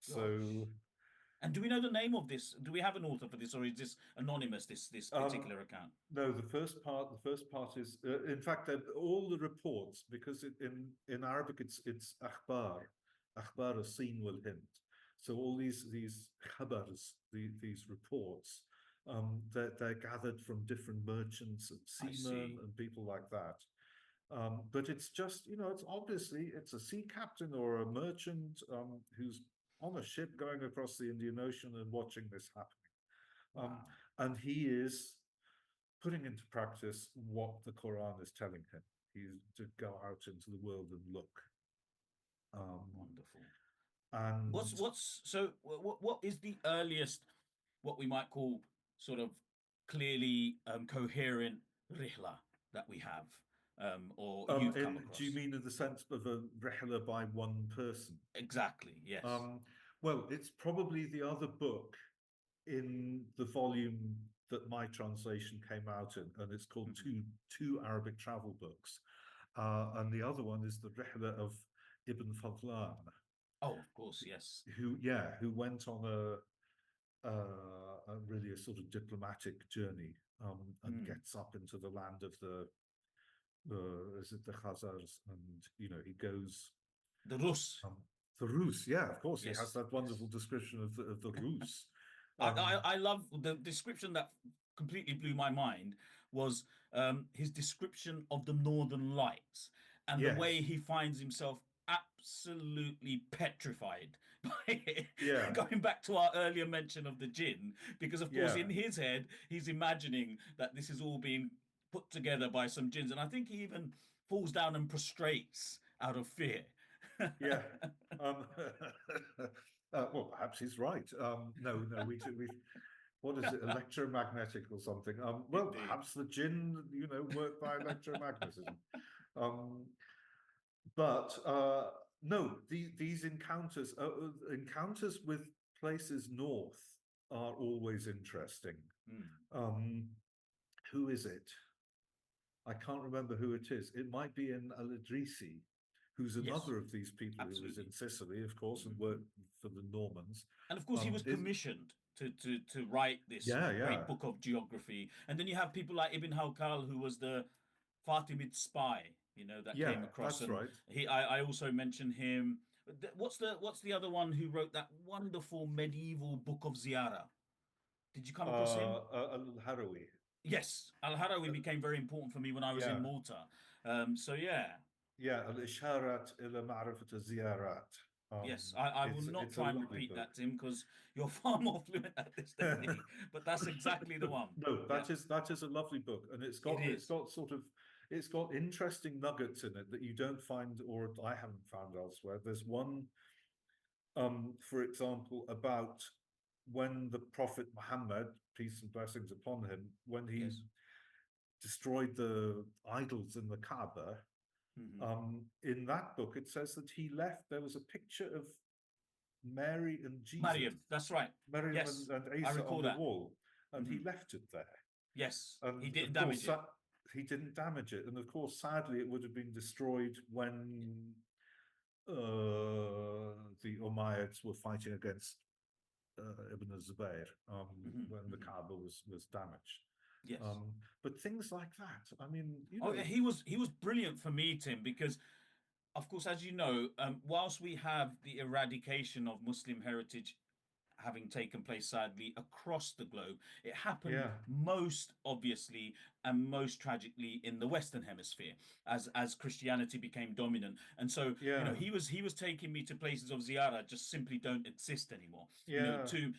Gosh. So And do we know the name of this? Do we have an author for this, or is this anonymous? This Um, particular account. no, the first part is, in fact, all the reports, because in Arabic it's akhbar sin wal hint. So all these khabars, these reports, they're gathered from different merchants and I seamen see. and people like that. But it's just, it's obviously it's a sea captain or a merchant, who's on a ship going across the Indian Ocean and watching this happen. Um, Wow. and he is putting into practice what the Quran is telling him. He's to go out into the world and look. Um, Wonderful. and What's so what is the earliest, what we might call sort of clearly coherent rihla that we have, or you've come do you across? mean in the sense of a rihla by one person? Exactly. Yes. Um, well, it's probably the other book in the volume that my translation came out in, and it's called Mhm. two Arabic travel books. And the other one is the Rihla of Ibn Fadlan, Oh, of course. Yes. who went on really a sort of diplomatic journey, and Mm. gets up into the land of is it the Khazars, and he goes, The Rus. um, the Rus. Yeah, of course, he has Yes. that Yes. wonderful description of the Rus. I, Um, I I love the description that completely blew my mind was his description of the Northern Lights and the way yes, he finds himself absolutely petrified by it. yeah, Going back to our earlier mention of the jinn, because of course yeah, in his head he's imagining that this is all being put together by some jinns, and I think he even falls down and prostrates out of fear. yeah. Um, well, perhaps he's right. No, we what is it, electromagnetic or something? Well, Indeed. perhaps the jinn, work by electromagnetism. Um, but no, these encounters with places north are always interesting. Mm. Um, who is it? I can't remember who it is. It might be in Al-Idrisi, who's Yes, another of these people who was absolutely. in Sicily, of course, and Mhm. worked for the Normans. And of course, he was Is commissioned to write this Yeah, yeah, great book of geography. And then you have people like Ibn Hawkal, who was the Fatimid spy, that yeah. came across. That's And right. I also mentioned him. What's the other one who wrote that wonderful medieval book of Ziyara? Did you come across him? Al-Harawi. Yes, Al-Harawi Uh, became very important for me when I was yeah, in Malta. So yeah, yeah. Al-Isharat ila Ma'rifat al-Ziyarat. yes, I will not It's a try and lovely repeat book. that, Tim, because you're far more fluent at this than me. But that's exactly the one. No, Yeah, that is a lovely book, and it's it got it's is. got sort of it's got interesting nuggets in it that you don't find, or I haven't found elsewhere. There's one, for example, about when the Prophet Muhammad, peace and blessings upon him, when he Yes. destroyed the idols in the Kaaba, Hmm. in that book it says that he left. There was a picture of Mary and Jesus, Maryam, that's right. Maryam Yes, and I Isa on recall the that. wall, and he Hmm. left it there. Yes, he And didn't of damage course, it. he didn't damage it. And of course, sadly, it would have been destroyed when the Umayyads were fighting against Ibn Zubayr, Hmm. when the Hmm. Kaaba was damaged. Yes. Um, but things like that, I mean, Oh, yeah, he was brilliant for me, Tim, because of course, as you know, whilst we have the eradication of Muslim heritage having taken place sadly across the globe, it happened yeah, most obviously and most tragically in the Western Hemisphere as Christianity became dominant. And so, yeah, he was taking me to places of ziyarah just simply don't exist anymore. yeah, To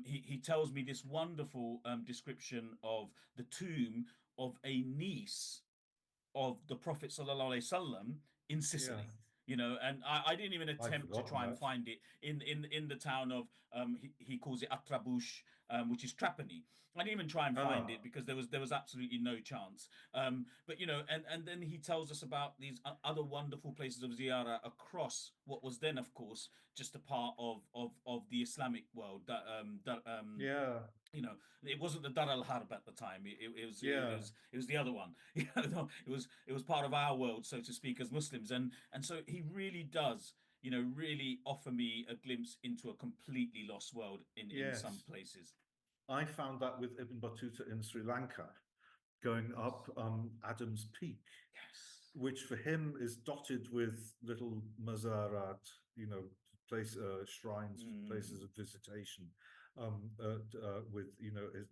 he tells me this wonderful description of the tomb of a niece of the Prophet sallallahu alaihi wasallam in yeah. Sicily. And I didn't even I'd attempt to forgotten try and that. find it in the town of he calls it Atrabush, which is Trapani. I didn't even try and find Ah, it because there was absolutely no chance. But and then he tells us about these other wonderful places of ziyarah across what was then, of course, just a part of the Islamic world. yeah, It wasn't the Dar al Harb at the time. yeah, It was the other one. It was part of our world, so to speak, as Muslims, and so he really does, really offer me a glimpse into a completely lost world in some yes. places. I found that with Ibn Battuta in Sri Lanka, going up Adam's Peak, Yes. which for him is dotted with little mazarat, shrines, Mm. places of visitation, with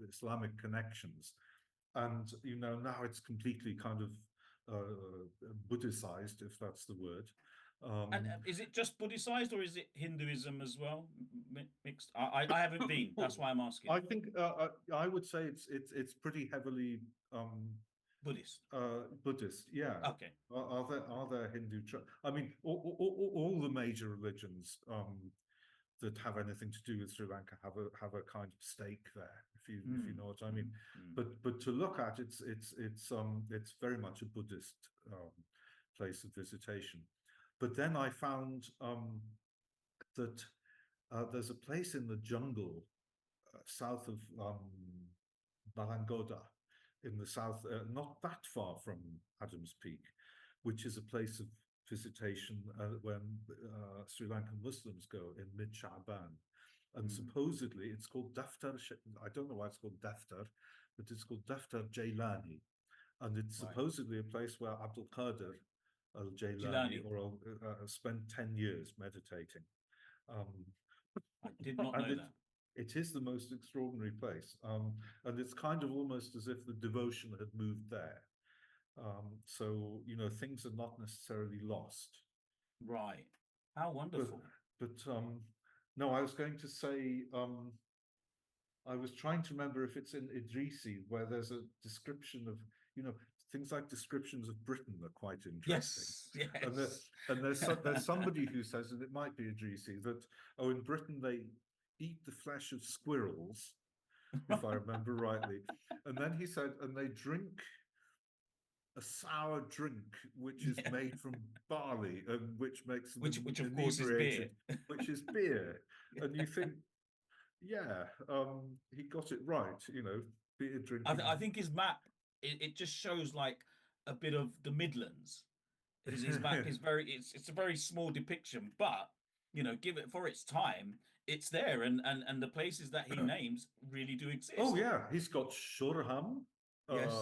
Islamic connections, and now it's completely kind of Buddhicized, if that's the word. And Um, is it just Buddhicized or is it Hinduism as well mixed? I haven't been. That's why I'm asking. I think I would say it's pretty heavily um, Buddhist. Buddhist, yeah. Okay. Are there Hindu? I mean, all the major religions that have anything to do with Sri Lanka have a kind of stake there, if you Mm, know what I mean. mm, mm. But to look at, it's very much a Buddhist place of visitation. But then I found that there's a place in the jungle south of Balangoda, in the south, not that far from Adams Peak, which is a place of visitation when Sri Lankan Muslims go in mid Sha'ban. And Mm. supposedly it's called Daftar, I don't know why it's called Daftar, but it's called Daftar Jailani. And it's Right. supposedly a place where Abdul Qadir al Jailani Gilani. spent 10 years meditating. Um, I did not and know that. it is the most extraordinary place, and it's kind of almost as if the devotion had moved there. So things are not necessarily lost. Right. How But wonderful. no, I was going to say, I was trying to remember if it's in Idrisi, where there's a description of, you know, things like descriptions of Britain are quite interesting. Yes. And Yes. there's somebody who says, and it might be Idrisi, that in Britain they eat the flesh of squirrels, if I remember rightly. And then he said, and they drink a sour drink which is Yeah. made from barley and which makes them Which of course is beer. inebriated, which is beer. And you think, yeah, he got it right, beer I, drinking. I think his map it just shows like a bit of the Midlands. His map is it's a very small depiction, but give it for its time, it's there, and the places that he names really do Oh exist. yeah, he's got Shoreham, Yes.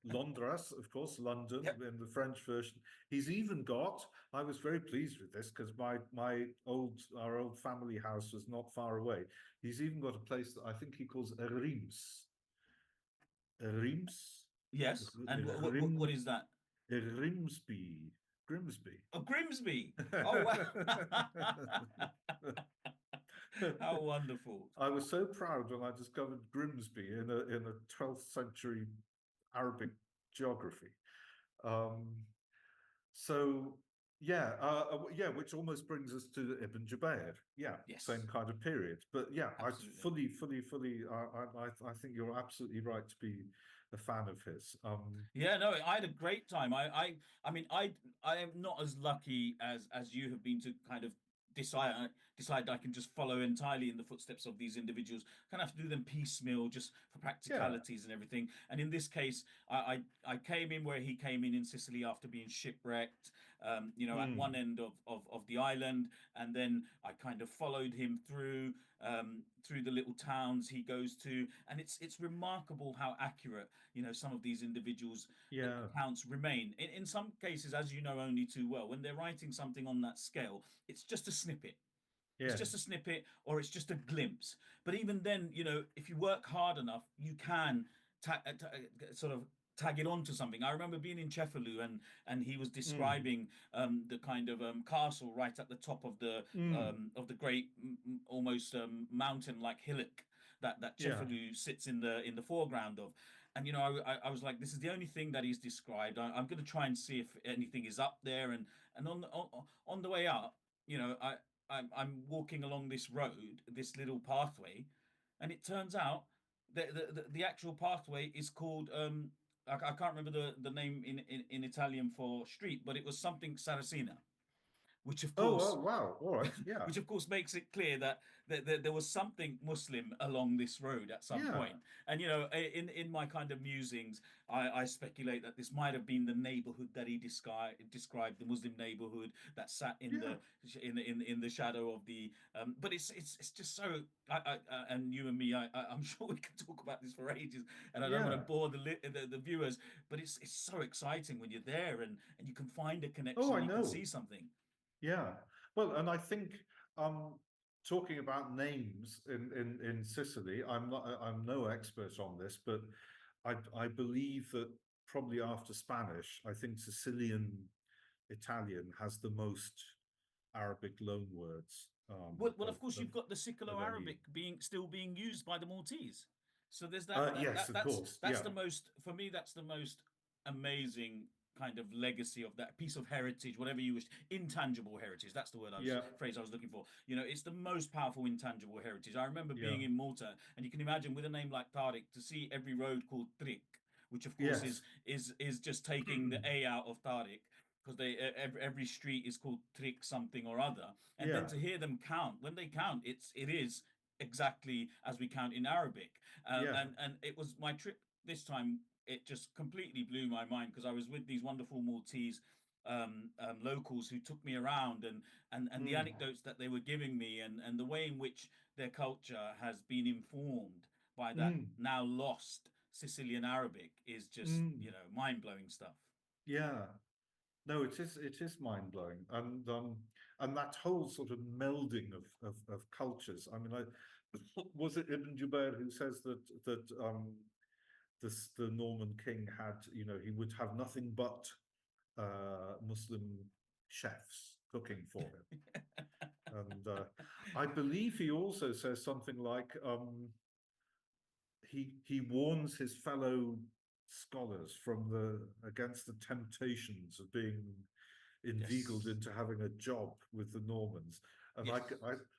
Londres, of course, London Yep. in the French version. He's even got. I was very pleased with this because our old family house was not far away. He's even got a place that I think he calls Reims. Reims, Yes. And what Rim, is that? Grimsby, Grimsby. Oh, Grimsby. Oh wow. How wonderful. I was so proud when I discovered Grimsby in a 12th century Arabic geography. Um, so Yeah, yeah, which almost brings us to Ibn Jubayr. Yeah, Yes, same kind of period. But yeah, I absolutely. fully. I think you're absolutely right to be a fan of his. Yeah, no, I had a great time. I mean, I am not as lucky as you have been to kind of decide I can just follow entirely in the footsteps of these individuals. Kind of have to do them piecemeal, just for Yeah. practicalities and everything. And in this case, I came in where he came in Sicily after being shipwrecked. You know, at one Mm, end of the island, and then I kind of followed him through the little towns he goes to, and it's remarkable how accurate, you know, some of these individuals yeah. accounts remain. In some cases, as you know only too well, when they're writing something on that scale, it's just a snippet. It's just a Yes. snippet, or it's just a glimpse. But even then, you know, if you work hard enough, you can sort of tag it on to something. I remember being in Cefalù, and he was Mm, describing the kind of castle right at the top mm, of the great almost mountain-like hillock that yeah. Cefalù sits in the foreground of. And you know, I was like, this is the only thing that he's described. I'm going to try and see if anything is up there. And on the way up, you know, I'm walking along this road, this little pathway, and it turns out the actual pathway is called I can't remember the name in Italian for street, but it was something Saracena, which of Oh, course oh, wow. All right. Yeah. which of course makes it clear that there was something Muslim along this road at some Yeah. point. And you know, in my kind of musings, I speculate that this might have been the neighborhood that he described, the Muslim neighborhood that sat in Yeah. the in the shadow of the. But it's just so. And you and me, I'm sure we could talk about this for ages, and I don't want to Yeah. bore the viewers. But it's so exciting when you're there and you can find a Oh, connection, I you can know. see something. Yeah. Well, and I think um, talking about names in Sicily, I'm no expert on this, but I believe that probably after Spanish, I think Sicilian Italian has the most Arabic loanwords Well, of course, you've got the of any. Siculo-Arabic still being used by the Maltese. So there's Yes, of course. that's Yeah. the most, for me. That's the most amazing kind of legacy of that piece of heritage, whatever you wish, intangible heritage. That's the Yeah. phrase I was looking for. You know, it's the most powerful intangible heritage. I remember Yeah. being in Malta, and you can imagine with a name like Tariq to see every road called Trik, which of course Yes. is just taking the A out of Tariq, because every street is called Trik something or other. And Yeah. then to hear them count, when they count, it is exactly as we count in Arabic. Yeah. And it was my trip this time. It just completely blew my mind because I was with these wonderful Maltese locals who took me around, and the Mm, anecdotes that they were giving me, and the way in which their culture has been informed by that mm, now lost Sicilian Arabic is just, mm. you know, mind blowing stuff. Yeah. No, it is mind blowing, and that whole sort of melding of cultures. I mean, was it Ibn Jubair who says that the Norman king had, you know, he would have nothing but Muslim chefs cooking for him, and I believe he also says something like he warns his fellow scholars from the against the temptations of being inveigled Yes. into having a job with the Normans. And Yes.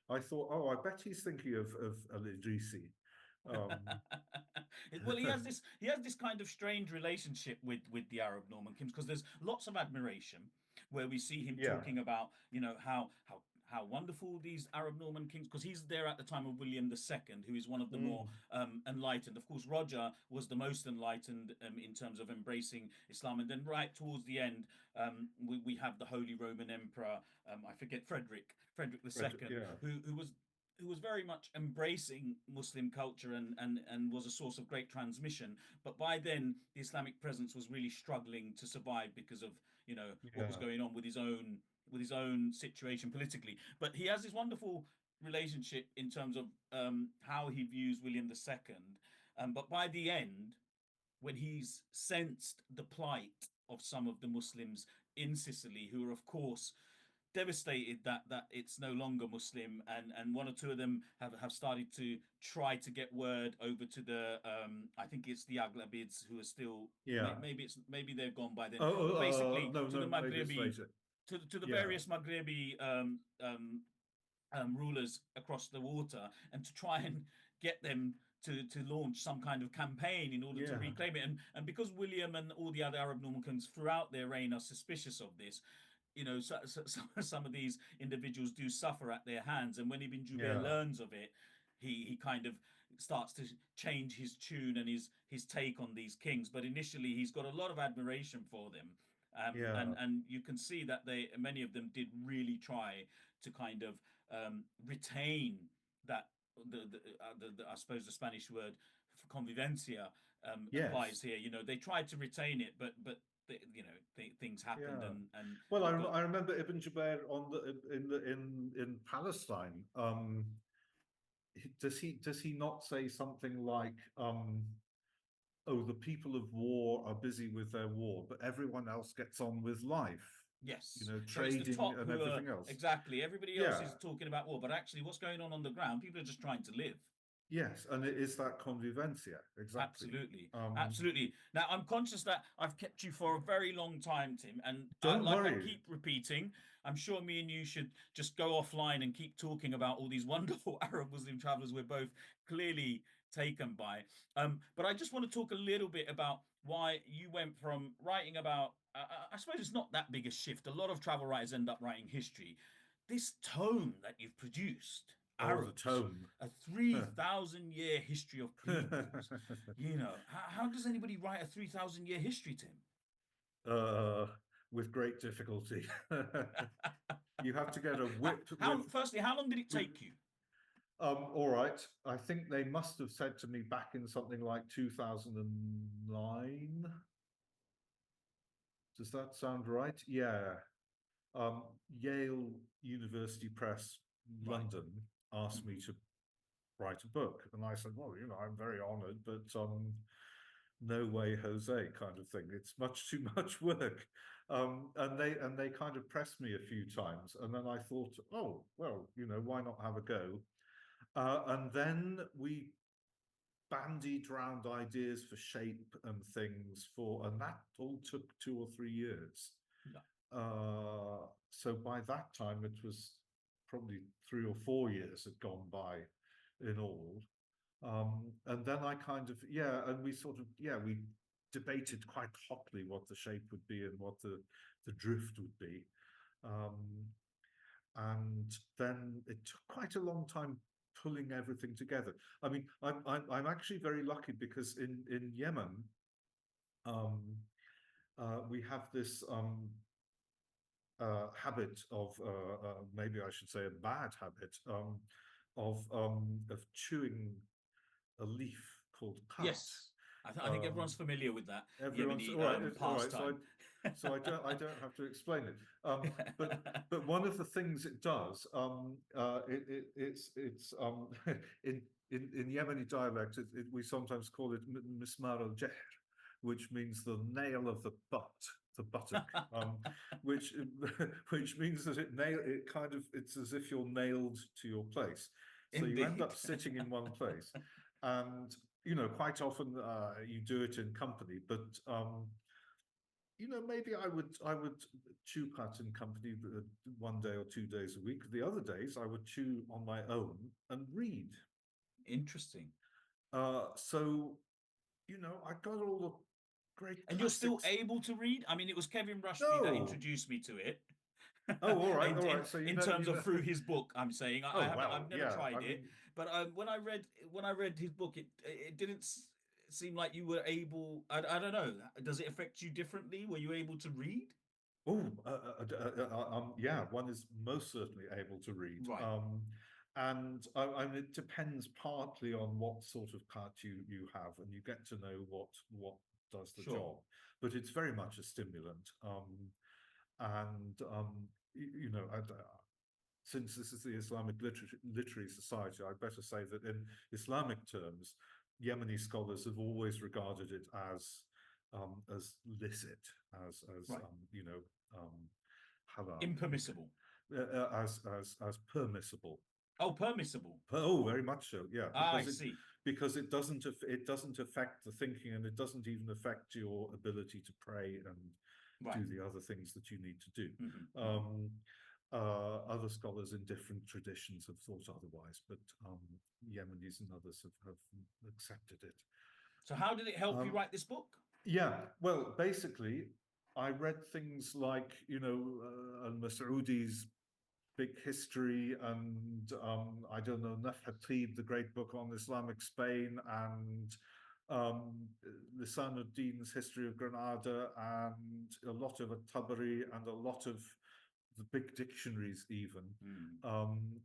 I thought, oh, I bet he's thinking of Al Idrisi. Um, Well, he has this kind of strange relationship with the Arab Norman kings, because there's lots of admiration where we see him yeah. talking about, you know, how wonderful these Arab Norman kings, because he's there at the time of William II, who is one of the more Mm, enlightened. Of course, Roger was the most enlightened in terms of embracing Islam, and then right towards the end, we have the Holy Roman Emperor. I forget Frederick II, yeah. who was very much embracing Muslim culture, and was a source of great transmission. But by then, the Islamic presence was really struggling to survive because of, you know, what was Yeah. going on with his own situation politically. But he has this wonderful relationship in terms of how he views William II. But by the end, when he's sensed the plight of some of the Muslims in Sicily, who are of course devastated that it's no longer Muslim, and one or two of them have started to try to get word over to the I think it's the Aghlabids, who are still, Yeah. maybe they're gone by then, Oh, but basically no, to the no, maybe it's Maghrebi later. to the yeah, various Maghrebi rulers across the water, and to try and get them to launch some kind of campaign in order to yeah, reclaim it. And because William and all the other Arab Norman kings throughout their reign are suspicious of this, some of these individuals do suffer at their hands. And when Ibn Jubair yeah, learns of it, he kind of starts to change his tune and his take on these kings. But initially, he's got a lot of admiration for them. yeah, And you can see that many of them did really try to kind of retain that I suppose the Spanish word for convivencia applies yes, here. They tried to retain it, but things happened, yeah. and Well, you've got I remember Ibn Jubair on in Palestine. Does he not say something like, "Oh, the people of war are busy with their war, but everyone else gets on with life, yes. So it's the trading top and who are everything else." exactly everybody else Yeah, is talking about war, but actually, what's going on the ground? People are just trying to live. yes, and it is that convivencia exactly. Absolutely, Um, absolutely. Now, I'm conscious that I've kept you for a very long time, Tim, and don't like I worry. keep repeating, I'm sure me and you should just go offline and keep talking about all these wonderful Arab Muslim travelers we're both clearly taken by. But I just want to talk a little bit about why you went from writing about. I suppose it's not that big a shift. A lot of travel writers end up writing history. This tome that you've produced, Oh, the Arabs, tome. a 3,000-year history of peoples. How does anybody write a 3,000-year history, Tim? uh, with great difficulty. You have to get a whip How firstly, how long did it with. take you? All right. I think they must have said to me back in something like 2009. Does that sound right? Yeah. Um, Yale University Press, Right. London, asked me Hmm. to write a book, and I said, "Well, I'm very honoured, but no way, Jose," kind of thing. It's much too much work. And they kind of pressed me a few times, and then I thought, oh well, why not have a go? And then we bandied round ideas for shape and things and that all took 2 or 3 years. Yeah. So by that time, it was probably 3 or 4 years had gone by in all. And then I kind of, yeah, and we sort of, yeah, we debated quite hotly what the shape would be and what the drift would be. Um, and then it took quite a long time pulling everything together. I mean, I'm actually very lucky because in Yemen, um, we have this habit of maybe I should say a bad habit of chewing a leaf called qat. Yes. I think Um, everyone's familiar with that Everyone's Yemeni all right. All right. So pastime. I don't have to explain it. But one of the things it does, it's in Yemeni dialect, we sometimes call it mismar al jahr, which means the nail of the butt, the buttock, which which means that it's as if you're nailed to your place. So you end Indeed. up sitting in one place, and quite often you do it in company, but maybe I would chew cut in company 1 day or 2 days a week. The other days I would chew on my own and read. Interesting. So I got all the great And you're still classics. able to read? I mean, it was Kevin Rushby that No. introduced me to it. Oh, all right, in, all in right. So in terms of through his book, I'm saying Oh I've well, never yeah. tried I it, mean, but when I read his book, it didn't seem like you were able. I don't know. Does it affect you differently? Were you able to read? oh, yeah, one is most certainly able to read. Right. And it depends partly on what sort of cut you have, and you get to know what does the Sure. job. But it's very much a stimulant. And since this is the Islamic Literary Society, I'd better say that in Islamic terms, Yemeni scholars have always regarded it as licit, as Right. halal, Impermissible. as permissible. Oh, permissible. Oh, very much so. Yeah, Ah, I see. because it doesn't affect the thinking, and it doesn't even affect your ability to pray Right. do the other things that you need to do. Hmm. Hmm. Um, Other scholars in different traditions have thought otherwise, but Yemenis and others have accepted it. So how did it help you Um, write this book? yeah, well, basically, I read things like, Al-Mas'udi's big history, and I don't know, Nafhatib, the great book on Islamic Spain, and um, Lisanuddin's history of Granada, and a lot of At-Tabari, and a lot of the big dictionaries, even, Mm. um,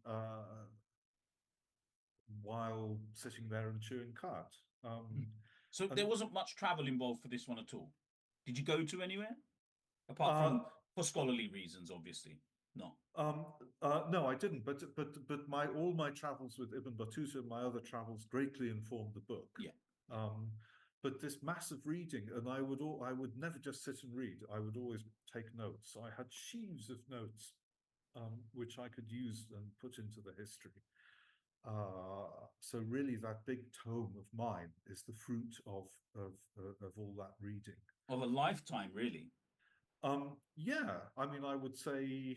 while sitting there and chewing cud. Mm. So And there wasn't much travel involved for this one at all. Did you go to anywhere apart uh, from for scholarly reasons? Obviously, no. Um, no, I didn't. But my all my travels with Ibn Battuta, my other travels, greatly informed the book. Yeah, yeah. Um, but this massive reading, and I would never just sit and read. I would always take notes. So I had sheaves of notes, which I could use and put into the history. So really, that big tome of mine is the fruit of all that reading. Of a lifetime, really. Yeah, I mean, I would say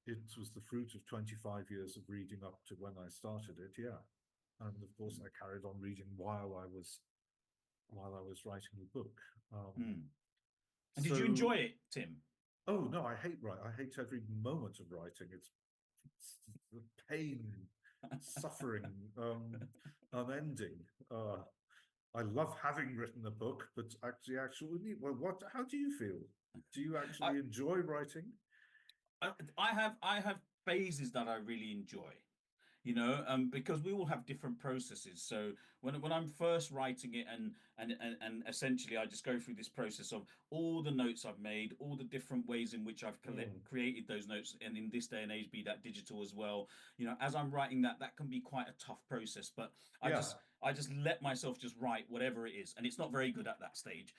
it was the fruit of 25 years of reading up to when I started it, yeah. And of course, Mm. I carried on reading while I was writing the book. Mm. And did you So, enjoy it, Tim? oh no, I hate every moment of writing. It's the pain, suffering, unending. I love having written a book, but actually, well, what? How do you feel? Do you I, actually enjoy writing? I have phases that I really enjoy. Because we all have different processes. So when I'm first writing it, and essentially I just go through this process of all the notes I've made, all the different ways in which I've Mm, created those notes, and in this day and age, be that digital as well. As I'm writing that can be quite a tough process, but I yeah, just I just let myself just write whatever it is, and it's not very good at that stage,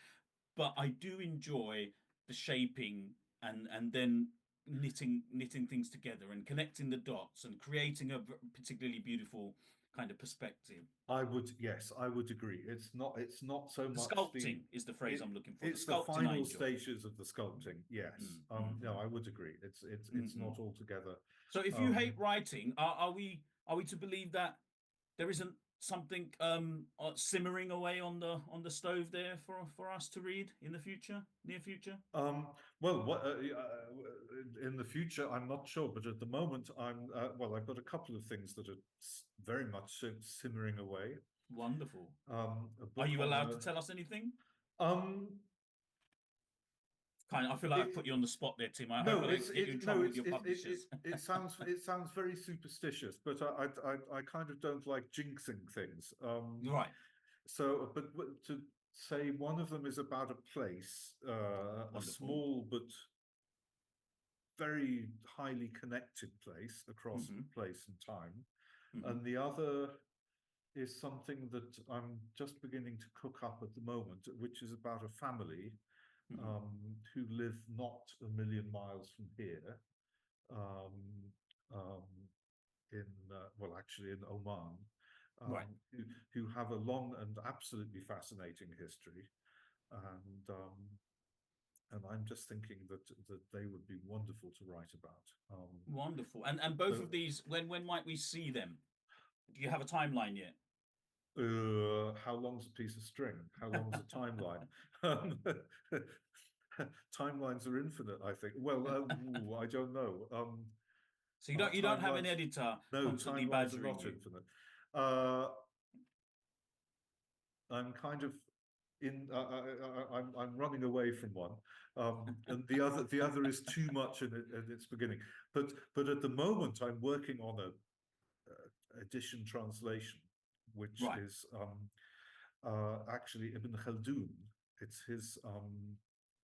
but I do enjoy the shaping, and then knitting things together and connecting the dots and creating a particularly beautiful kind of perspective. yes, I would agree. It's not so The much sculpting is the phrase it, I'm looking for. The it's the sculpting I final enjoy. stages of the sculpting. Yes. Mm, mm, No, I would agree. mm, It's mm. not altogether. So if you Um, hate writing, are we to believe that there isn't something simmering away on the stove there for us to read in the future, near future? um, well, in the future, I'm not sure, but at the moment, well, I've got a couple of things that are very much simmering away. Wonderful. A Are book you on allowed to tell us anything? um, Kind of, I feel like I it, put you on the spot there, Tim. I hope no, I don't get you in no, trouble with your publishers. it sounds very superstitious, but I kind of don't like jinxing things. Right. So, but to say one of them is about a place, a Wonderful. small but very highly connected place across Hmm. place and time, Hmm. and the other is something that I'm just beginning to cook up at the moment, which is about a family Hmm. who live not a million miles from here, um, um, in well, actually in Oman, um, Right. who, who have a long and absolutely fascinating history, and I'm just thinking that they would be wonderful to write about. Wonderful. And both So of these, when might we see them? Do you have a timeline yet? how long's a piece of string? How long's a timeline? Um, Timelines are infinite, I think. Well, I don't know. So you don't have an Timelines, editor no, constantly timelines are badgering not you. infinite. Uh, I'm kind of in. I'm running away from one, and the other is too much in its beginning. But at the moment, I'm working on a edition translation, which Right. is actually Ibn Khaldun. It's his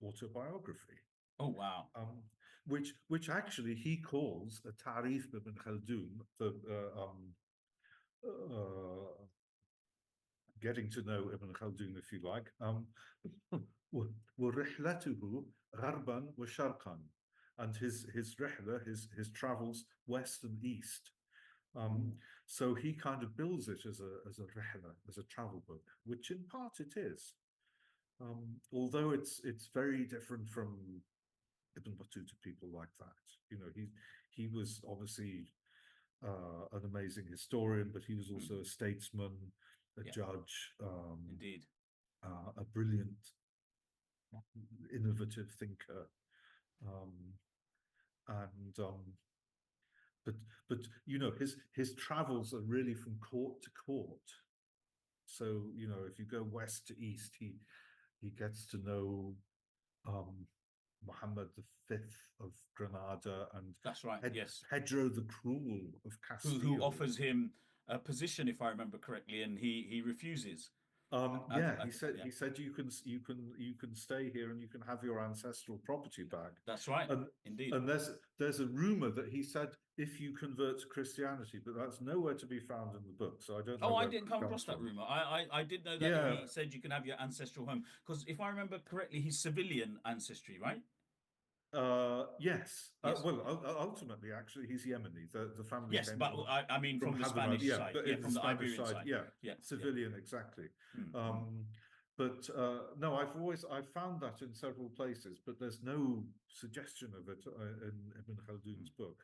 autobiography, Oh wow. um, which actually he calls a Tarif Ibn Khaldun, the uh, getting to know Ibn Khaldun, if you like. وَرِحْلَتُهُ غَرْبًا وَشَرْقًا, and his rihla, his travels west and east. Um, Ooh. so he kind of bills it as a rihla, as a travel book, which in part it is. Although it's very different from Ibn Battuta, people like that. You know, he was obviously an amazing historian, but he was also a statesman, a Yeah, judge, indeed. a brilliant, innovative thinker, um, and but but you know his travels are really from court to court. So you know, if you go west to east, he gets to know um, Muhammad V of Granada and That's right. Yes. Pedro the Cruel of Who Castile. offers him a position, if I remember correctly, and he refuses. Yeah, Yeah, he said you can stay here and you can have your ancestral property back. that's right. And Indeed. and there's a rumor that he said if you convert to Christianity, but that's nowhere to be found in the book, so I don't know Oh, I where it didn't come comes across that from. rumor. I did know that Yeah, he said you can have your ancestral home because if I remember correctly, he's civilian ancestry, right? yes. Yes. Well, ultimately, actually, he's Yemeni. The family Yes, came but I mean from from the Hadramaut. Spanish Yeah, side. but Yeah, in the from the Spanish Iberian side, side. yeah, Yeah, yeah. civilian exactly. Mm, mm, Um, but no, I've found that in several places, but there's no suggestion of it in Ibn mm, Khaldun's book.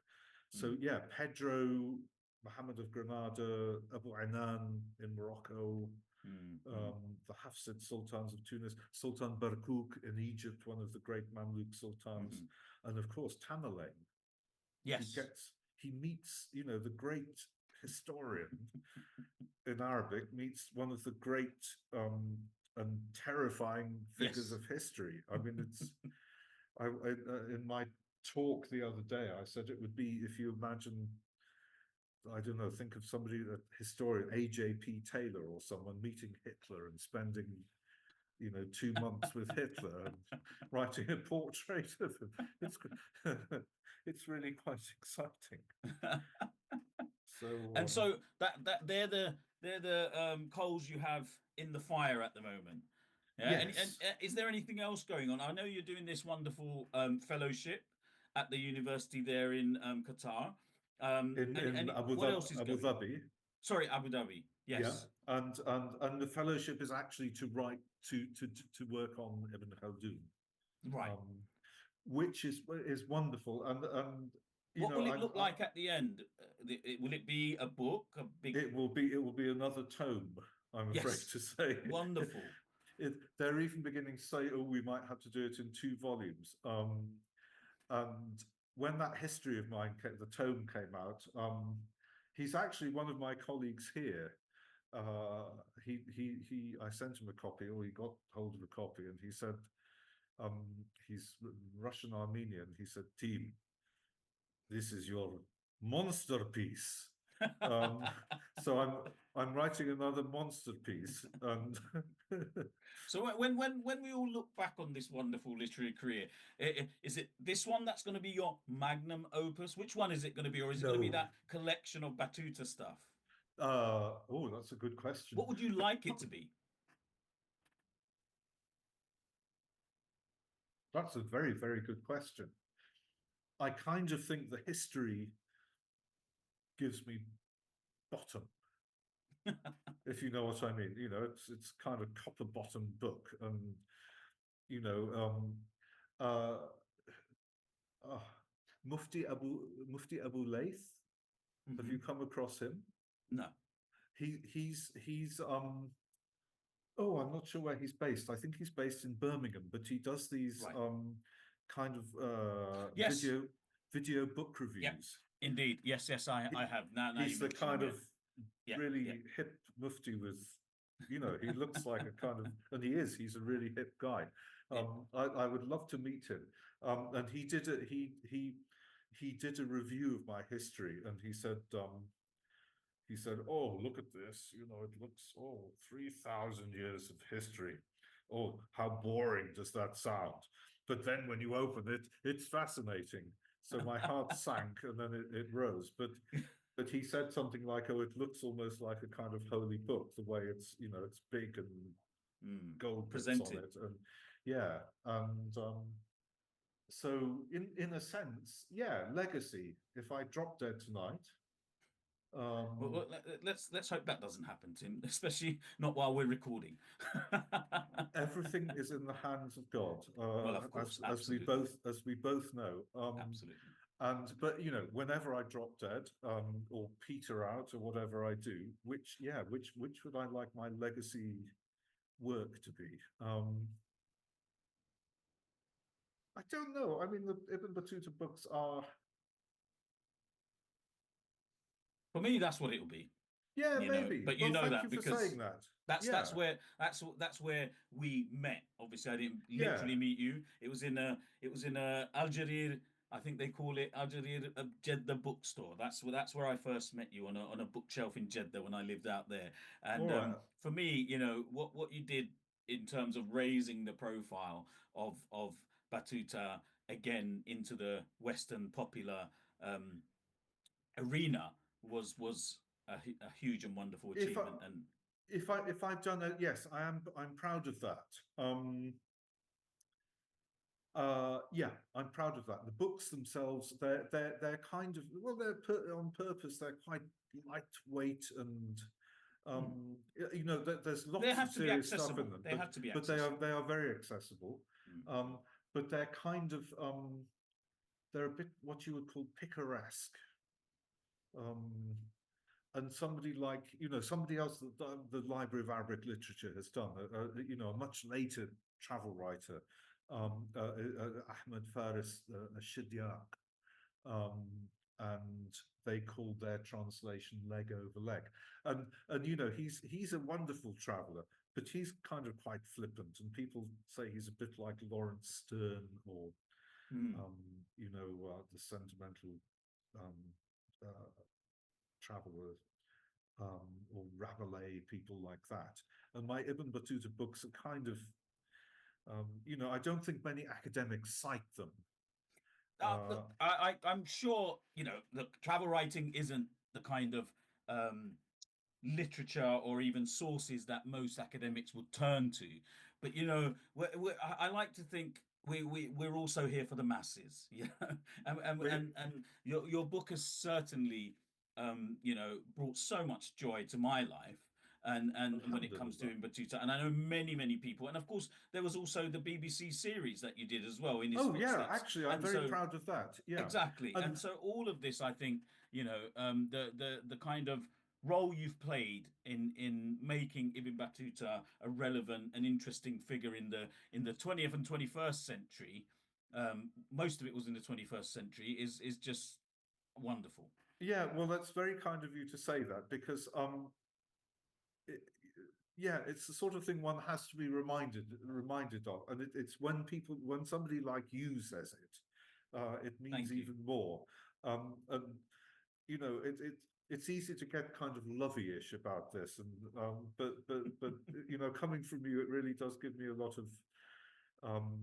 So mm, yeah, Pedro, Muhammad of Granada, Abu Anan in Morocco, mm, mm, the Hafsid sultans of Tunis, Sultan Barkuk in Egypt, one of the great Mamluk sultans, mhm. and of course Tamerlane. He Yes. gets he meets the great historian in Arabic meets one of the great and terrifying figures Yes. of history. I mean, in my talk the other day, I said it would be if you imagine, I don't know, think of somebody, a historian, A.J.P. Taylor or someone meeting Hitler and spending 2 months with Hitler and writing a portrait of him. It's it's really quite exciting. So And so that they're the coals you have in the fire at the moment. Yeah, and yes, is there anything else going on? I know you're doing this wonderful fellowship at the university there in Qatar. And in what else is Abu going on? Dhabi, Sorry, Abu Dhabi. yeah, Yes, and the fellowship is actually to write to work on Ibn Khaldun, right. um, which is wonderful, and What will it look I like at the end? Will it be a book, a big? it will be another tome, I'm afraid Yes, to say. wonderful. They're even beginning to say, oh, we might have to do it in 2 volumes. And when that history of mine, the tome came out, he's actually one of my colleagues here. I sent him a copy, or he got hold of a copy, and he said, um, he's Russian Armenian. He said, Tim, this is your monster piece. Um, so I'm writing another monster piece, and So when we all look back on this wonderful literary career, is it this one that's going to be your magnum opus? Which one is it going to be, or is it going to be no. that collection of Batuta stuff? Oh, that's a good question. What would you like it to be? That's a very, very good question. I kind of think the history gives me bottom, if you know what I mean. It's kind of copper bottom book, and you know, uh, uh, Mufti Abu Layth. Have you Hmm. come across him? No, He's oh, I'm not sure where he's based. I think he's based in Birmingham, but he does these right. kind of Yes. video book Yeah. reviews. Indeed. Yes. Yes. I have. Now you He's the mention him. kind Yeah. of Yeah. Yeah. really hip mufti with, he looks like a kind of, and he is, he's a really hip guy. Yeah. I would love to meet him. And he did a review of my history, and he said, oh, look at this, it looks, 3,000 years of history. Oh, how boring does that sound? But then when you open it, it's fascinating. So my heart sank, and then it rose. But he said something like, oh, it looks almost like a kind of holy book, the way it's big and Mm. gold bits on Presented. it. And yeah, and so in a sense, yeah, legacy. If I drop dead tonight, Um, Let's hope that doesn't happen, Tim. Especially not while we're recording. Everything is in the hands of God, Well, of as course, absolutely, we both know. absolutely. And but whenever I drop dead, or peter out, or whatever I do, which would I like my legacy work to be? I don't know. I mean, the Ibn Battuta books are, For me, that's what it'll be. yeah, maybe. But you Well, know thank that you for saying because that. Yeah, that's where we met. Obviously, I didn't yeah. literally meet you. It was in a Algeria. I think they call it Algeria Jeddah bookstore. That's where I first met you on a bookshelf in Jeddah when I lived out there. All And right. for me, what you did in terms of raising the profile of Batuta again into the Western popular um, arena was a huge and wonderful If I achievement. And if I've done it, yes, I'm proud of that. Yeah, I'm proud of that. The books themselves, they're kind of, well, on purpose. They're quite lightweight, and mm, there's they lots of have to be serious stuff in accessible. them, They have to be but accessible. they are very accessible. Mm, Um, but they're kind of they're a bit what you would call picaresque. Um, and somebody like somebody else that the Library of Arabic Literature has done, a much later travel writer, Ahmed Faris Shidyaq, um, and they called their translation leg over leg. And he's a wonderful traveller, but he's kind of quite flippant, and people say he's a bit like Lawrence Stern, or mm. um, the sentimental um, uh, traveller, or Rabelais, people like that. And my Ibn Battuta books are kind of, I don't think many academics cite them. Look, Uh, I'm sure look, travel writing isn't the kind of um, literature or even sources that most academics would turn to. But I like to think we're also here for the masses. we, And your book has certainly brought so much joy to my life. And when it comes to Alhamdulillah. in Batuta, and I know many people, and of course there was also the BBC series that you did as well in his Oh yeah, footsteps, actually, I'm and very so proud of that. Yeah, exactly. and And so all of this, I think, the kind of role you've played in making Ibn Battuta a relevant and interesting figure in the 20th and 21st century. Most of it was in the 21st century. Is just wonderful. yeah, well, that's very kind of you to say that, because it, yeah, it's the sort of thing one has to be reminded of, and it's when somebody like you says it, it means Thank you. even more. And it's easy to get kind of lovey-ish about this, and but coming from you, it really does give me a lot of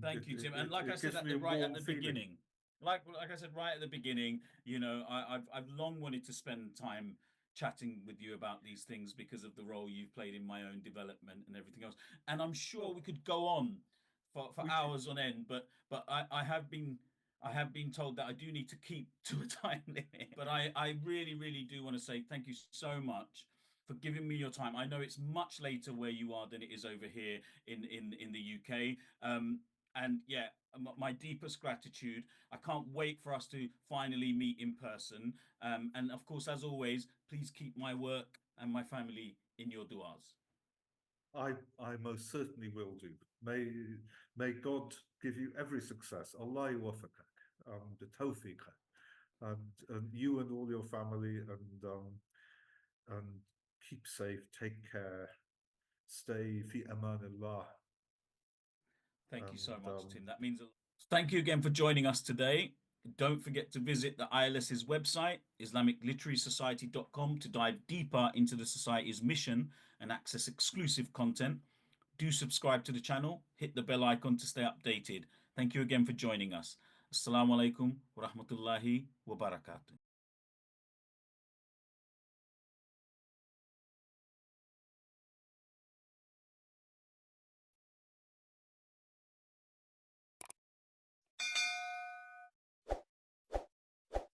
Thank you, Tim. And like I it said gives me a right at warm the feeling. beginning, like I said right at the beginning, I've long wanted to spend time chatting with you about these things because of the role you've played in my own development and everything else. And I'm sure Well, we could go on for we hours on end, but I have been told that I do need to keep to a time limit. But I really do want to say thank you so much for giving me your time. I know it's much later where you are than it is over here in the UK. And yeah, my deepest gratitude. I can't wait for us to finally meet in person. And of course, as always, please keep my work and my family in your du'as. I most certainly will do. May God give you every success. Allah yuwaffaqak, the tawfiq, and you and all your family, and keep safe, take care, stay fi amanillah, Thank you so and much, Tim. That means a lot. Thank you again for joining us today. Don't forget to visit the ILS's website, IslamicLiterarySociety.com, to dive deeper into the Society's mission and access exclusive content. Do subscribe to the channel, hit the bell icon to stay updated. Thank you again for joining us. Assalamu alaikum wa rahmatullahi wa barakatuh.